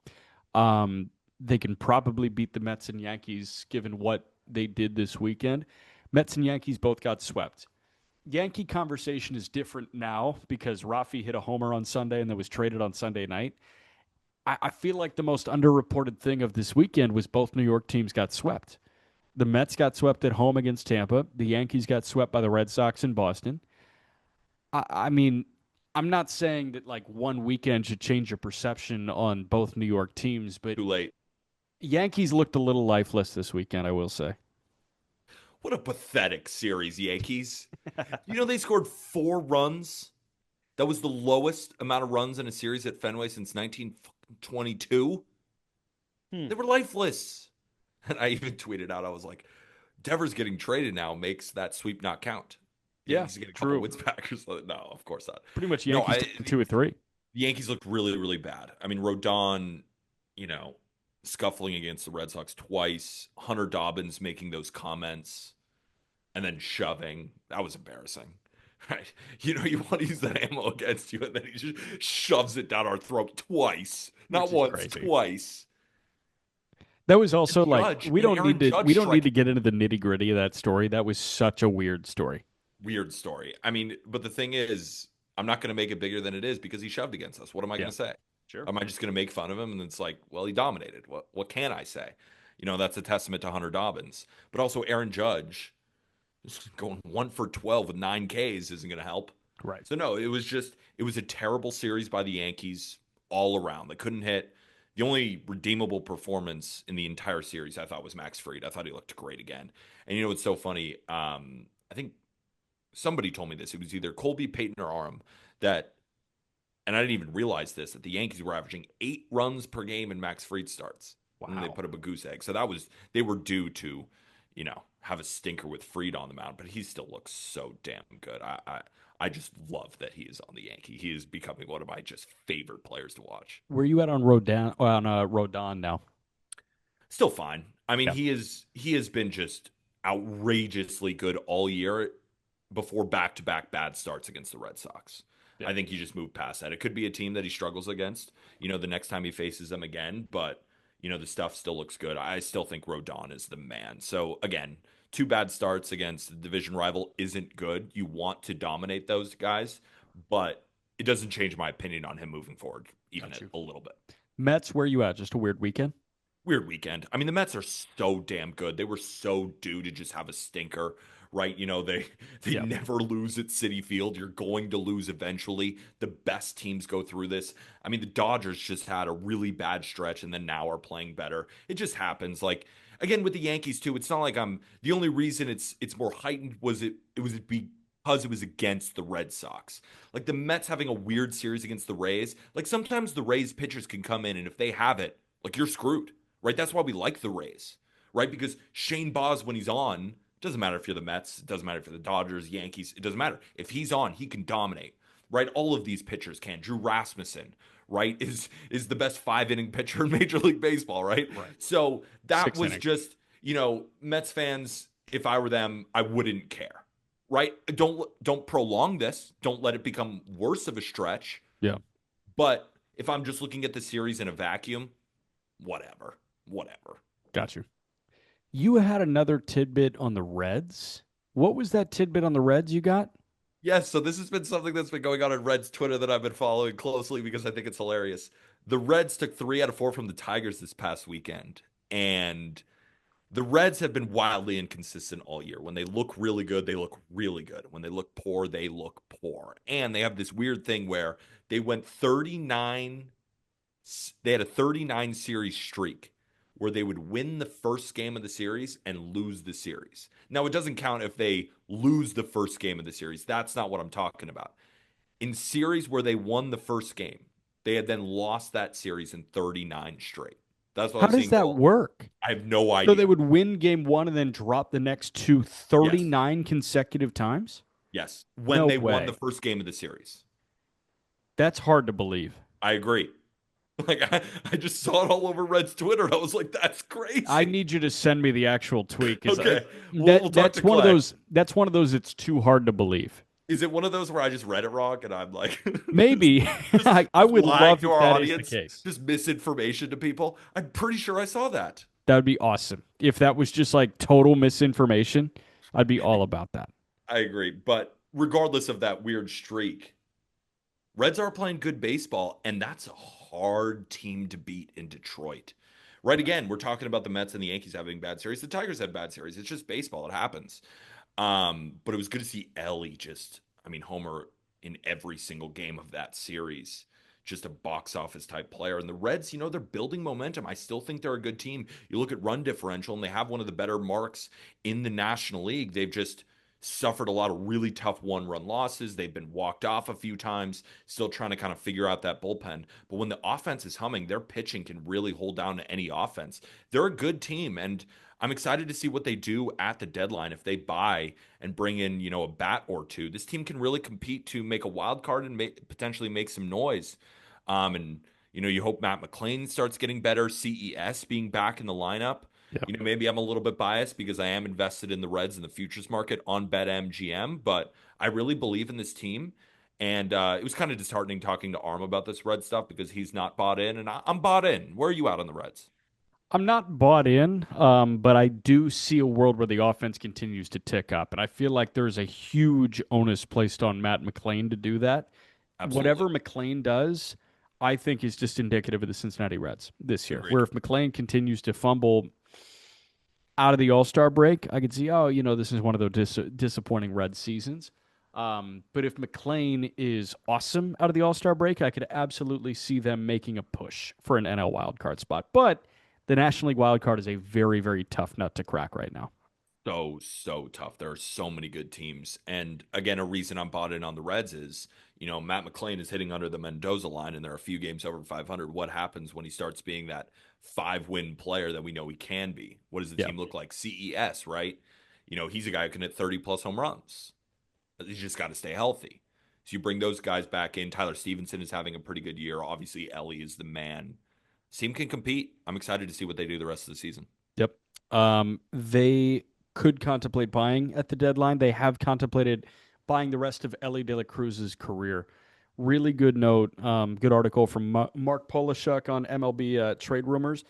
Um, they can probably beat the Mets and Yankees given what they did this weekend. Mets and Yankees both got swept. Yankee conversation is different now because Rafi hit a homer on Sunday and then was traded on Sunday night. I feel like the most underreported thing of this weekend was both New York teams got swept. The Mets got swept at home against Tampa. The Yankees got swept by the Red Sox in Boston. I mean, I'm not saying that like one weekend should change your perception on both New York teams, but Too late. Yankees looked a little lifeless this weekend, I will say. What a pathetic series, Yankees. They scored 4 runs. That was the lowest amount of runs in a series at Fenway since 1922. Hmm. They were lifeless. And I even tweeted out, I was like, Devers getting traded now makes that sweep not count. Yeah, Yankees get a couple true. wins back or something. No, of course not. Pretty much No, Yankees took the 2 or 3. the Yankees looked really, really bad. I mean, Rodon, scuffling against the Red Sox twice, Hunter Dobbins making those comments and then shoving. That was embarrassing. Right. You want to use that ammo against you, and then he just shoves it down our throat twice. Not Which is once, crazy. twice. That was And also like Judge and Aaron we Judge don't need to striking. get into the nitty gritty of that story. That was such a weird story. Weird story. I mean, but the thing is, I'm not going to make it bigger than it is because he shoved against us. What am I going Yeah, to say? sure. Am I just going to make fun of him? And it's like, well, he dominated. What can I say? That's a testament to Hunter Dobbins. But also Aaron Judge just going 1 for 12 with 9 Ks isn't going to help. Right. So no, it was a terrible series by the Yankees all around. They couldn't hit. The only redeemable performance in the entire series I thought was Max Fried. I thought he looked great again. And it's so funny. I think somebody told me this. It was either Colby, Payton, or Aram that, and I didn't even realize this, that the Yankees were averaging 8 runs per game in Max Fried starts. And then they Wow. put up a goose egg. So they were due to, have a stinker with Fried on the mound, but he still looks so damn good. I just love that he is on the Yankee. He is becoming one of my just favorite players to watch. Where you at on Rodon now? Still fine. I mean, Yeah. he has been just outrageously good all year before back-to-back bad starts against the Red Sox. Yeah. I think he just moved past that. It could be a team that he struggles against, the next time he faces them again, but the stuff still looks good. I still think Rodon is the man. So again, 2 bad starts against the division rival isn't good. You want to dominate those guys, but it doesn't change my opinion on him moving forward, even Got you. a little bit. Mets, where you at? Just a weird weekend? Weird weekend. I mean, the Mets are so damn good. They were so due to just have a stinker, right? They Yeah. never lose at City Field. You're going to lose eventually. The best teams go through this. I mean, the Dodgers just had a really bad stretch and then now are playing better. It just happens. Like again with the Yankees too. It's not like I'm the only reason it's more heightened was because it was against the Red Sox. Like the Mets having a weird series against the Rays. Like sometimes the Rays pitchers can come in and if they have it, like you're screwed, right? That's why we like the Rays, right? Because Shane Baz, when he's on, doesn't matter if you're the Mets, it doesn't matter if you're the Dodgers, Yankees, it doesn't matter. If he's on, he can dominate, right? All of these pitchers can. Drew Rasmussen, right, is the best 5 inning pitcher in Major League Baseball, right? Right. So that Six was inning. just, Mets fans, if I were them, I wouldn't care, right? Don't prolong this. Don't let it become worse of a stretch. Yeah. But if I'm just looking at the series in a vacuum, whatever. Got you. You had another tidbit on the Reds. What was that tidbit on the Reds you got? Yes, so this has been something that's been going on Reds Twitter that I've been following closely because I think it's hilarious. The Reds took 3 out of 4 from the Tigers this past weekend, and the Reds have been wildly inconsistent all year. When they look really good, they look really good. When they look poor, they look poor. And they have this weird thing where they went 39, they had a 39 series streak where they would win the first game of the series and lose the series. Now, it doesn't count if they lose the first game of the series. That's not what I'm talking about. In series where they won the first game, they had then lost that series in 39 straight. That's what How I'm does seeing that go. work? I have no So they idea. would win game one and then drop the next two Yes. 39 consecutive times? Yes. When No they won the way. first game of the series. That's hard to believe. I agree. I just saw it all over Red's Twitter and I was like, that's I crazy. need you to send me the actual tweet because Okay. We'll talk to that's one of Clay. those it's too hard to believe. Is it one of those where I just read it wrong and I'm like just, Maybe I just would lying love to if our that is the audience, case. just misinformation to people? I'm pretty sure I saw that. That would be awesome. If that was just like total misinformation, I'd be all about that. I agree. But regardless of that weird streak, Reds are playing good baseball, and that's a hard team to beat in Detroit. Right, again, we're talking about the Mets and the Yankees having bad series. The Tigers had bad series. It's just baseball. It happens. But it was good to see Elly just, I mean, homer in every single game of that series. Just a box office type player. And the Reds, they're building momentum. I still think they're a good team. You look at run differential, and they have one of the better marks in the National League. They've just suffered a lot of really tough one-run losses. They've been walked off a few times, still trying to kind of figure out that bullpen. But when the offense is humming, their pitching can really hold down to any offense. They're a good team, and I'm excited to see what they do at the deadline. If they buy and bring in, a bat or two, this team can really compete to make a wild card and potentially make some noise. And you hope Matt McClain starts getting better. CES being back in the lineup. Yep. Maybe I'm a little bit biased because I am invested in the Reds in the futures market on BetMGM, but I really believe in this team. And it was kind of disheartening talking to Arm about this Red stuff because he's not bought in, and I'm bought in. Where are you out on the Reds? I'm not bought in, but I do see a world where the offense continues to tick up. And I feel like there's a huge onus placed on Matt McClain to do that. Absolutely. Whatever McClain does, I think is just indicative of the Cincinnati Reds this year. Agreed. Where if McClain continues to fumble out of the All Star break, I could see, oh, this is one of those disappointing Reds seasons. But if McClain is awesome out of the All Star break, I could absolutely see them making a push for an NL wildcard spot. But the National League wildcard is a very, very tough nut to crack right now. So tough. There are so many good teams. And again, a reason I'm bought in on the Reds is, Matt McClain is hitting under the Mendoza line and there are a few games over 500. What happens when he starts being that 5-win player that we know he can be? What does the Yeah. team look like? CES, right? He's a guy who can hit 30 plus home runs. He's just got to stay healthy. So you bring those guys back in. Tyler Stevenson is having a pretty good year. Obviously, Elly is the man. This team can compete. I'm excited to see what they do the rest of the season. Yep. They could contemplate buying at the deadline. They have contemplated buying the rest of Elly De La Cruz's career. Really good note, good article from Mark Polishuk on MLB trade rumors.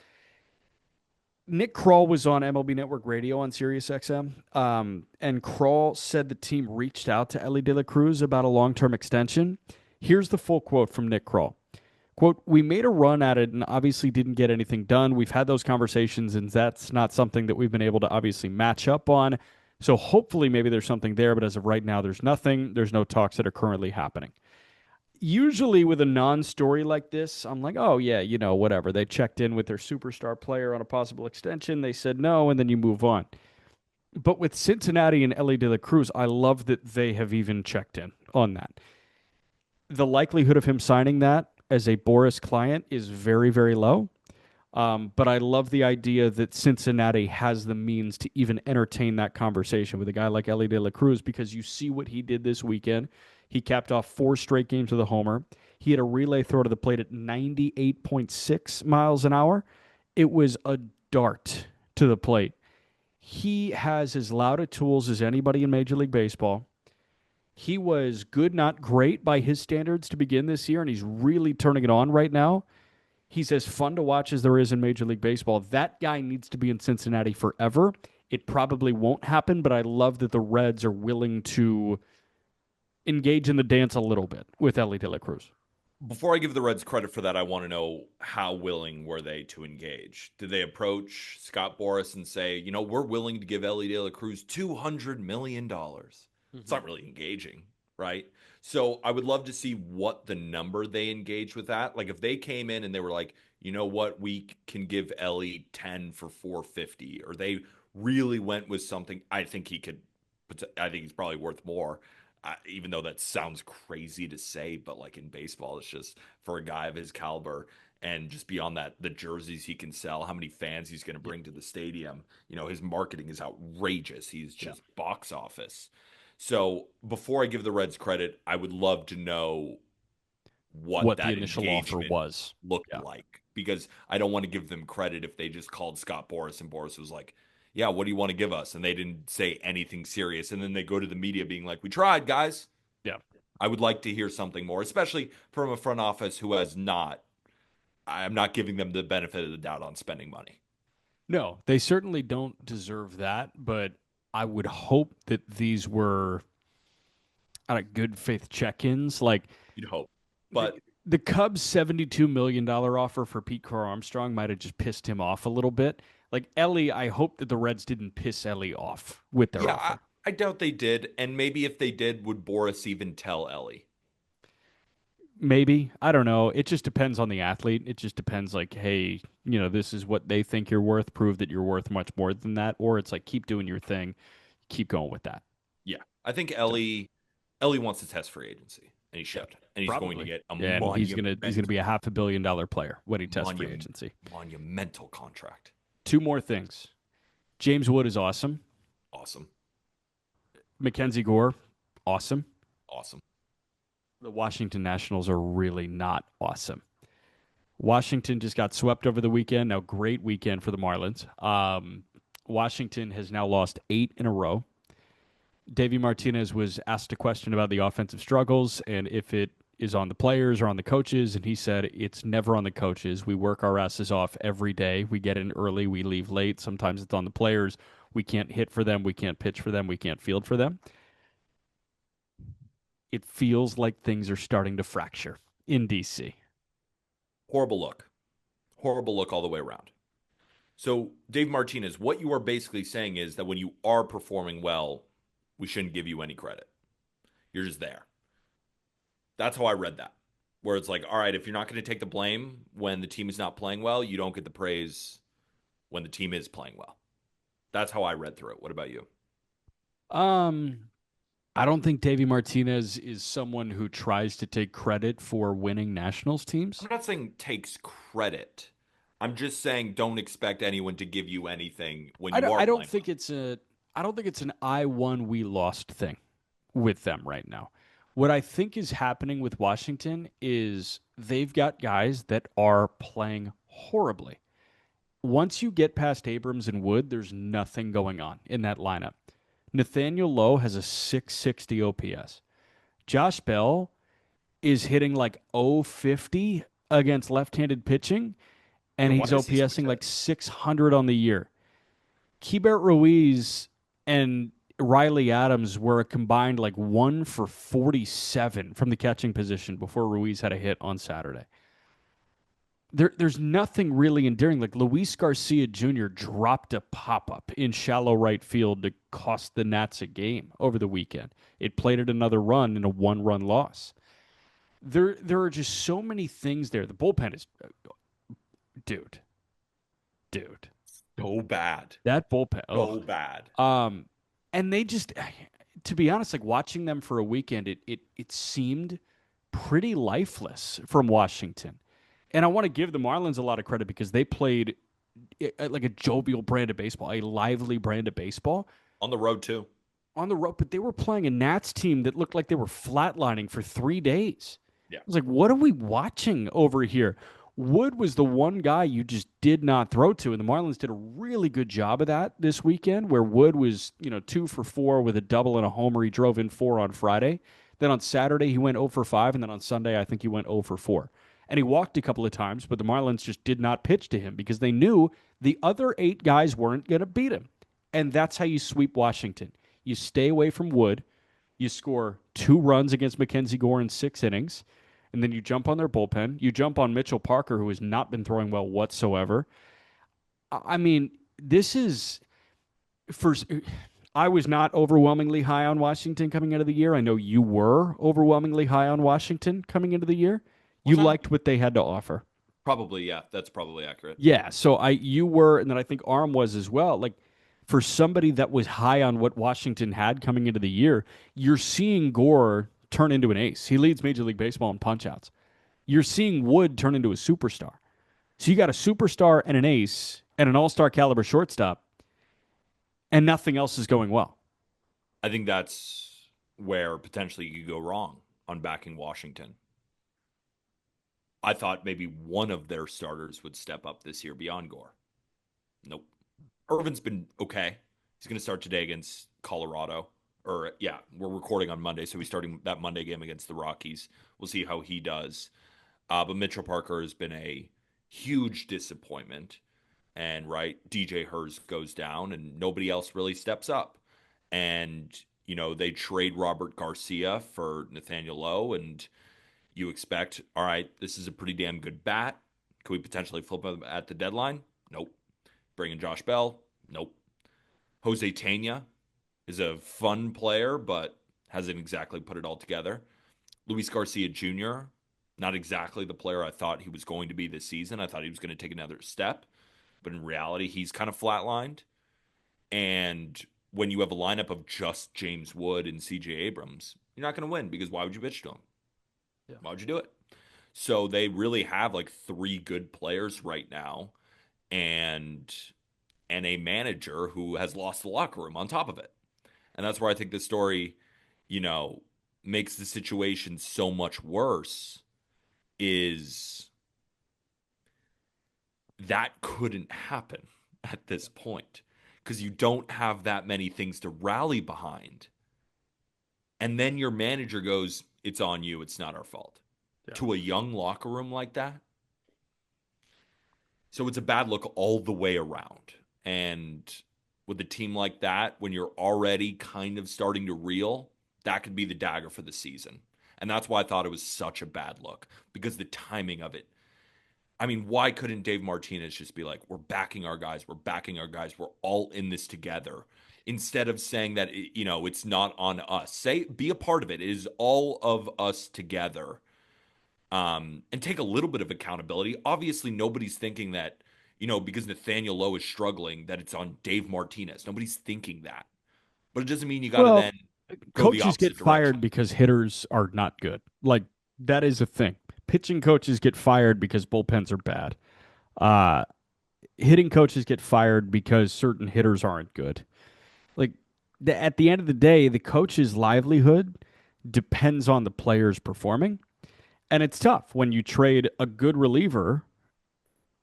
Nick Kroll was on MLB Network Radio on SiriusXM, and Kroll said the team reached out to Elly De La Cruz about a long-term extension. Here's the full quote from Nick Kroll. Quote, we made a run at it and obviously didn't get anything done. We've had those conversations, and that's not something that we've been able to obviously match up on. So hopefully maybe there's something there, but as of right now, there's nothing. There's no talks that are currently happening. Usually with a non-story like this, I'm like, oh yeah, whatever. They checked in with their superstar player on a possible extension. They said no, and then you move on. But with Cincinnati and Elly De La Cruz, I love that they have even checked in on that. The likelihood of him signing that as a Boris client is very, very low. But I love the idea that Cincinnati has the means to even entertain that conversation with a guy like Elly De La Cruz because you see what he did this weekend. He capped off 4 straight games with a homer. He had a relay throw to the plate at 98.6 miles an hour. It was a dart to the plate. He has as loud a tools as anybody in Major League Baseball. He was good, not great by his standards to begin this year, and he's really turning it on right now. He's as fun to watch as there is in Major League Baseball. That guy needs to be in Cincinnati forever. It probably won't happen, but I love that the Reds are willing to engage in the dance a little bit with Elly De La Cruz. Before I give the Reds credit for that, I want to know how willing were they to engage? Did they approach Scott Boras and say, we're willing to give Elly De La Cruz $200 million? It's not really engaging, right? So I would love to see what the number they engaged with that. Like if they came in and they were like, you know what, we can give Elly 10 for 450, or they really went with something. I think he's probably worth more. Even though that sounds crazy to say, but like in baseball, it's just for a guy of his caliber, and just beyond that, the jerseys he can sell, how many fans he's going to bring to the stadium. His marketing is outrageous. He's just box office. So before I give the Reds credit, I would love to know what the that initial offer engagement was. looked like, because I don't want to give them credit if they just called Scott Boras and Boras was like, yeah, what do you want to give us? And they didn't say anything serious. And then they go to the media being like, we tried, guys. Yeah. I would like to hear something more, especially from a front office who has not. I'm not giving them the benefit of the doubt on spending money. No, they certainly don't deserve that, but I would hope that these were good faith check-ins. Like You'd hope. But the Cubs' $72 million offer for Pete Crow Armstrong might have just pissed him off a little bit. Like Elly, I hope that the Reds didn't piss Elly off with their offer. I doubt they did. And maybe if they did, would Boras even tell Elly? Maybe. I don't know. It just depends on the athlete. It just depends like, hey, this is what they think you're worth. Prove that you're worth much more than that. Or it's like, keep doing your thing. Keep going with that. Yeah. I think Elly wants to test free agency. And he should. And he's Probably. going to get and he's gonna be a $500 million player when he tests free agency. Monumental contract. Two more things. James Wood is awesome. Awesome. Mackenzie Gore, awesome. Awesome. The Washington Nationals are really not awesome. Washington just got swept over the weekend. Now, great weekend for the Marlins. Washington has now lost 8 in a row. Davey Martinez was asked a question about the offensive struggles and if it is on the players or on the coaches, and he said it's never on the coaches. We work our asses off every day. We get in early, we leave late. Sometimes it's on the players. We can't hit for them, we can't pitch for them, we can't field for them. It feels like things are starting to fracture in DC. Horrible look. Horrible look all the way around. So, Dave Martinez, what you are basically saying is that when you are performing well, we shouldn't give you any credit. You're just there. That's how I read that. Where it's like, all right, if you're not going to take the blame when the team is not playing well, you don't get the praise when the team is playing well. That's how I read through it. What about you? I don't think Davey Martinez is someone who tries to take credit for winning Nationals teams. I'm not saying takes credit. I'm just saying don't expect anyone to give you anything when you are I don't playing think well. I don't think it's an I won, we lost thing with them right now. What I think is happening with Washington is they've got guys that are playing horribly. Once you get past Abrams and Wood, there's nothing going on in that lineup. Nathaniel Lowe has a 660 OPS. Josh Bell is hitting like 050 against left-handed pitching, and he's OPSing like 600 on the year. Keibert Ruiz and Riley Adams were a combined like 1 for 47 from the catching position before Ruiz had a hit on Saturday. There's nothing really endearing. Like Luis Garcia Jr. dropped a pop-up in shallow right field to cost the Nats a game over the weekend. It plated another run in a 1-run loss. There are just so many things there. The bullpen is, dude. So bad. That bullpen. So bad. And they just, to be honest, like watching them for a weekend, it seemed pretty lifeless from Washington. And I want to give the Marlins a lot of credit because they played like a jovial brand of baseball, a lively brand of baseball. On the road, too. On the road, but they were playing a Nats team that looked like they were flatlining for 3 days. Yeah. I was like, what are we watching over here? Wood was the one guy you just did not throw to, and the Marlins did a really good job of that this weekend, where Wood was 2 for 4 with a double and a homer. He drove in 4 on Friday. Then on Saturday, he went 0 for 5, and then on Sunday, I think he went 0 for 4. And he walked a couple of times, but the Marlins just did not pitch to him because they knew the other 8 guys weren't going to beat him. And that's how you sweep Washington. You stay away from Wood. You score 2 runs against Mackenzie Gore in 6 innings, and then you jump on their bullpen. You jump on Mitchell Parker, who has not been throwing well whatsoever. I mean, this is first. I was not overwhelmingly high on Washington coming into the year. I know you were overwhelmingly high on Washington coming into the year. You Was I? liked what they had to offer. Probably, yeah. That's probably accurate. Yeah, so you were, and then I think Arm was as well. Like for somebody that was high on what Washington had coming into the year, you're seeing Gore turn into an ace. He leads Major League Baseball in punchouts. You're seeing Wood turn into a superstar. So you got a superstar and an ace and an all-star caliber shortstop, and nothing else is going well. I think that's where potentially you could go wrong on backing Washington. I thought maybe one of their starters would step up this year beyond Gore. Nope. Irvin's been okay. He's going to start today against Colorado. Or, yeah, we're recording on Monday, so he's starting that Monday game against the Rockies. We'll see how he does. But Mitchell Parker has been a huge disappointment. And, right, DJ Hurst goes down, and nobody else really steps up. And, they trade Robert Garcia for Nathaniel Lowe, and you expect, all right, this is a pretty damn good bat. Could we potentially flip him at the deadline? Nope. Bring in Josh Bell? Nope. Jose Tena is a fun player, but hasn't exactly put it all together. Luis Garcia Jr., not exactly the player I thought he was going to be this season. I thought he was going to take another step, but in reality, he's kind of flatlined. And when you have a lineup of just James Wood and CJ Abrams, you're not going to win because why would you pitch to him? Yeah. Why would you do it? So they really have like 3 good players right now and a manager who has lost the locker room on top of it. And that's where I think the story, makes the situation so much worse is that couldn't happen at this point because you don't have that many things to rally behind. And then your manager goes, it's on you. It's not our fault. Yeah. To a young locker room like that. So it's a bad look all the way around. And with a team like that, when you're already kind of starting to reel, that could be the dagger for the season. And that's why I thought it was such a bad look, because the timing of it. I mean, why couldn't Dave Martinez just be like, we're backing our guys, we're all in this together, instead of saying that, it's not on us. Be a part of it. It is all of us together. And take a little bit of accountability. Obviously, nobody's thinking that, because Nathaniel Lowe is struggling, that it's on Dave Martinez. Nobody's thinking that. But it doesn't mean you got to then go the coaches get opposite fired direction. because hitters are not good. Like, that is a thing. Pitching coaches get fired because bullpens are bad. Hitting coaches get fired because certain hitters aren't good. Like, at the end of the day, the coach's livelihood depends on the players performing. And it's tough when you trade a good reliever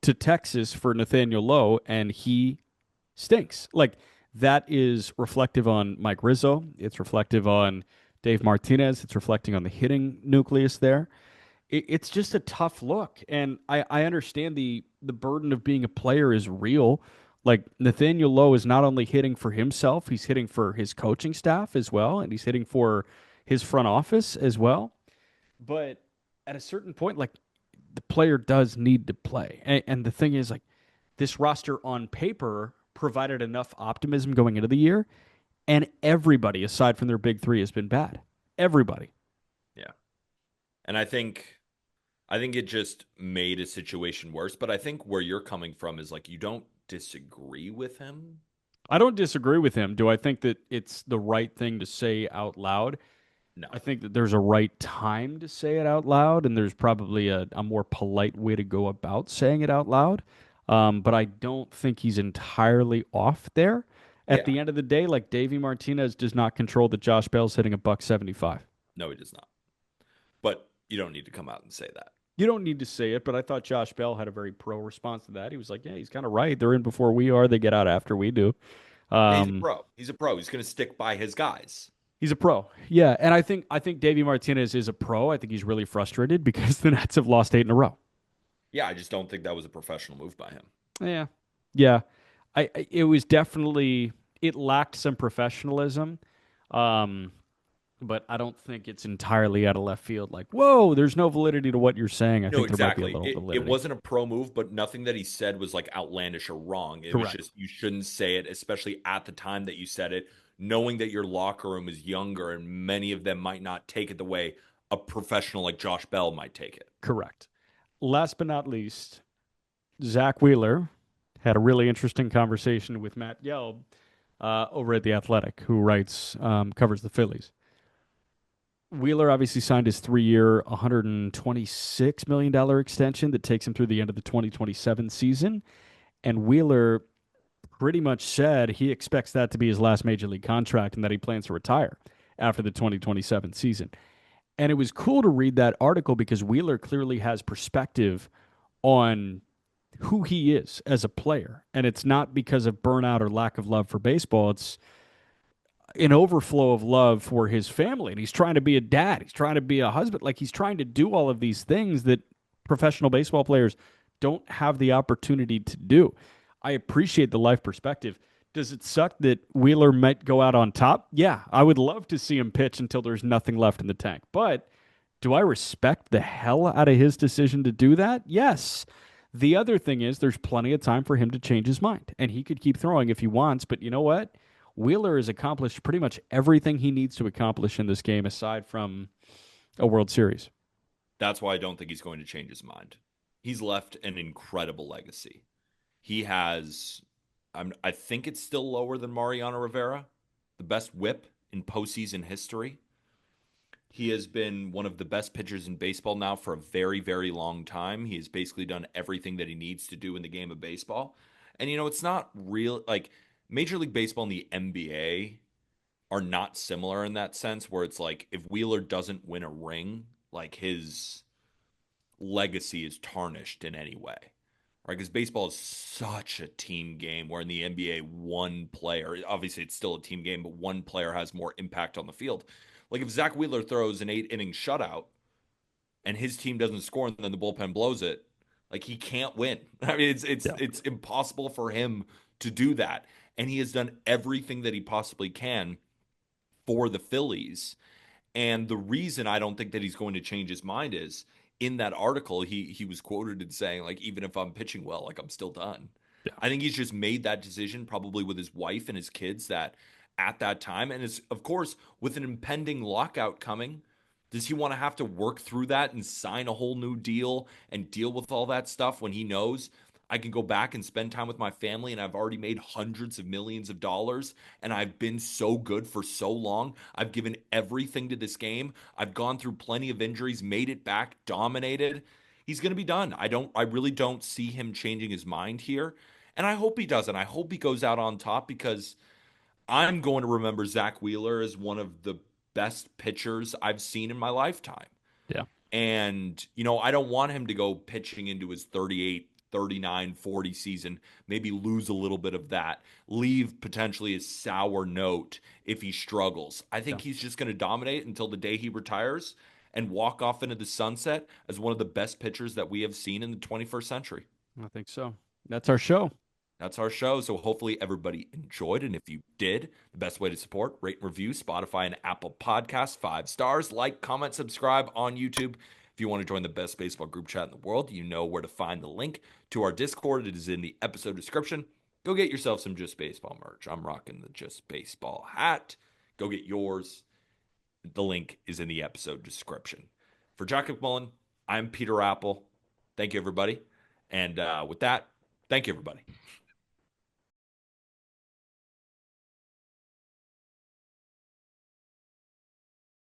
to Texas for Nathaniel Lowe and he stinks. Like, that is reflective on Mike Rizzo. It's reflective on Dave Martinez. It's reflecting on the hitting nucleus there. It's just a tough look. And I understand the burden of being a player is real. Like, Nathaniel Lowe is not only hitting for himself, he's hitting for his coaching staff as well, and he's hitting for his front office as well. But at a certain point, like, the player does need to play. And the thing is, like, this roster on paper provided enough optimism going into the year, and everybody aside from their big 3 has been bad. Everybody. Yeah. And I think it just made a situation worse, but I think where you're coming from is like you don't disagree with him. I don't disagree with him. Do I think that it's the right thing to say out loud? No. I think that there's a right time to say it out loud, and there's probably a more polite way to go about saying it out loud. But I don't think he's entirely off there. At the end of the day, like, Davey Martinez does not control that Josh Bell's hitting a $175. No, he does not. But you don't need to come out and say that. You don't need to say it, but I thought Josh Bell had a very pro response to that. He was like, yeah, he's kind of right. They're in before we are. They get out after we do. Yeah, he's a pro. He's a pro. He's going to stick by his guys. He's a pro. Yeah, and I think Davey Martinez is a pro. I think he's really frustrated because the Nats have lost 8 in a row. Yeah, I just don't think that was a professional move by him. Yeah. Yeah. It was definitely it lacked some professionalism. Um but I don't think it's entirely out of left field. Like, whoa, there's no validity to what you're saying. I No, think there might be a exactly. little It validity. wasn't a pro move, but nothing that he said was like outlandish or wrong. It was Correct. just you shouldn't say it, especially at the time that you said it, knowing that your locker room is younger and many of them might not take it the way a professional like Josh Bell might take it. Correct. Last but not least, Zack Wheeler had a really interesting conversation with Matt Gelb over at the Athletic, who covers the Phillies. Wheeler obviously signed his 3-year, $126 million extension that takes him through the end of the 2027 season. And Wheeler pretty much said he expects that to be his last major league contract and that he plans to retire after the 2027 season. And it was cool to read that article because Wheeler clearly has perspective on who he is as a player. And it's not because of burnout or lack of love for baseball. It's an overflow of love for his family. And he's trying to be a dad. He's trying to be a husband. Like he's trying to do all of these things that professional baseball players don't have the opportunity to do. I appreciate the life perspective. Does it suck that Wheeler might go out on top? Yeah, I would love to see him pitch until there's nothing left in the tank. But do I respect the hell out of his decision to do that? Yes. The other thing is there's plenty of time for him to change his mind, and he could keep throwing if he wants. But you know what? Wheeler has accomplished pretty much everything he needs to accomplish in this game aside from a World Series. That's why I don't think he's going to change his mind. He's left an incredible legacy. He has, I think it's still lower than Mariano Rivera, the best whip in postseason history. He has been one of the best pitchers in baseball now for a very, very long time. He has basically done everything that he needs to do in the game of baseball. And, it's not real like Major League Baseball and the NBA are not similar in that sense, where it's like if Wheeler doesn't win a ring, like his legacy is tarnished in any way. Right? Because baseball is such a team game, where in the NBA, one player, obviously it's still a team game, but one player has more impact on the field. Like if Zack Wheeler throws an 8 inning shutout and his team doesn't score and then the bullpen blows it, like he can't win. I mean, it's Yeah. it's impossible for him to do that. And he has done everything that he possibly can for the Phillies. And the reason I don't think that he's going to change his mind is in that article, he was quoted as saying, like, even if I'm pitching well, like I'm still done. Yeah. I think he's just made that decision probably with his wife and his kids that at that time. And it's of course with an impending lockout coming, does he want to have to work through that and sign a whole new deal and deal with all that stuff when he knows I can go back and spend time with my family and I've already made hundreds of millions of dollars and I've been so good for so long. I've given everything to this game. I've gone through plenty of injuries, made it back, dominated. He's going to be done. I really don't see him changing his mind here. And I hope he doesn't. I hope he goes out on top because I'm going to remember Zack Wheeler as one of the best pitchers I've seen in my lifetime. Yeah. And, I don't want him to go pitching into his 38, 39, 40 season, maybe lose a little bit of that, leave potentially a sour note if he struggles. I Yeah. think he's just going to dominate until the day he retires and walk off into the sunset as one of the best pitchers that we have seen in the 21st century. I think so. That's our show. That's our show. So hopefully everybody enjoyed. And if you did, the best way to support, rate and review Spotify and Apple Podcasts, 5 stars, like, comment, subscribe on YouTube. If you want to join the best baseball group chat in the world, you know where to find the link to our Discord. It is in the episode description. Go get yourself some Just Baseball merch. I'm rocking the Just Baseball hat. Go get yours. The link is in the episode description. For Jack McMullen, I'm Peter Apple. Thank you, everybody. And with that, thank you, everybody.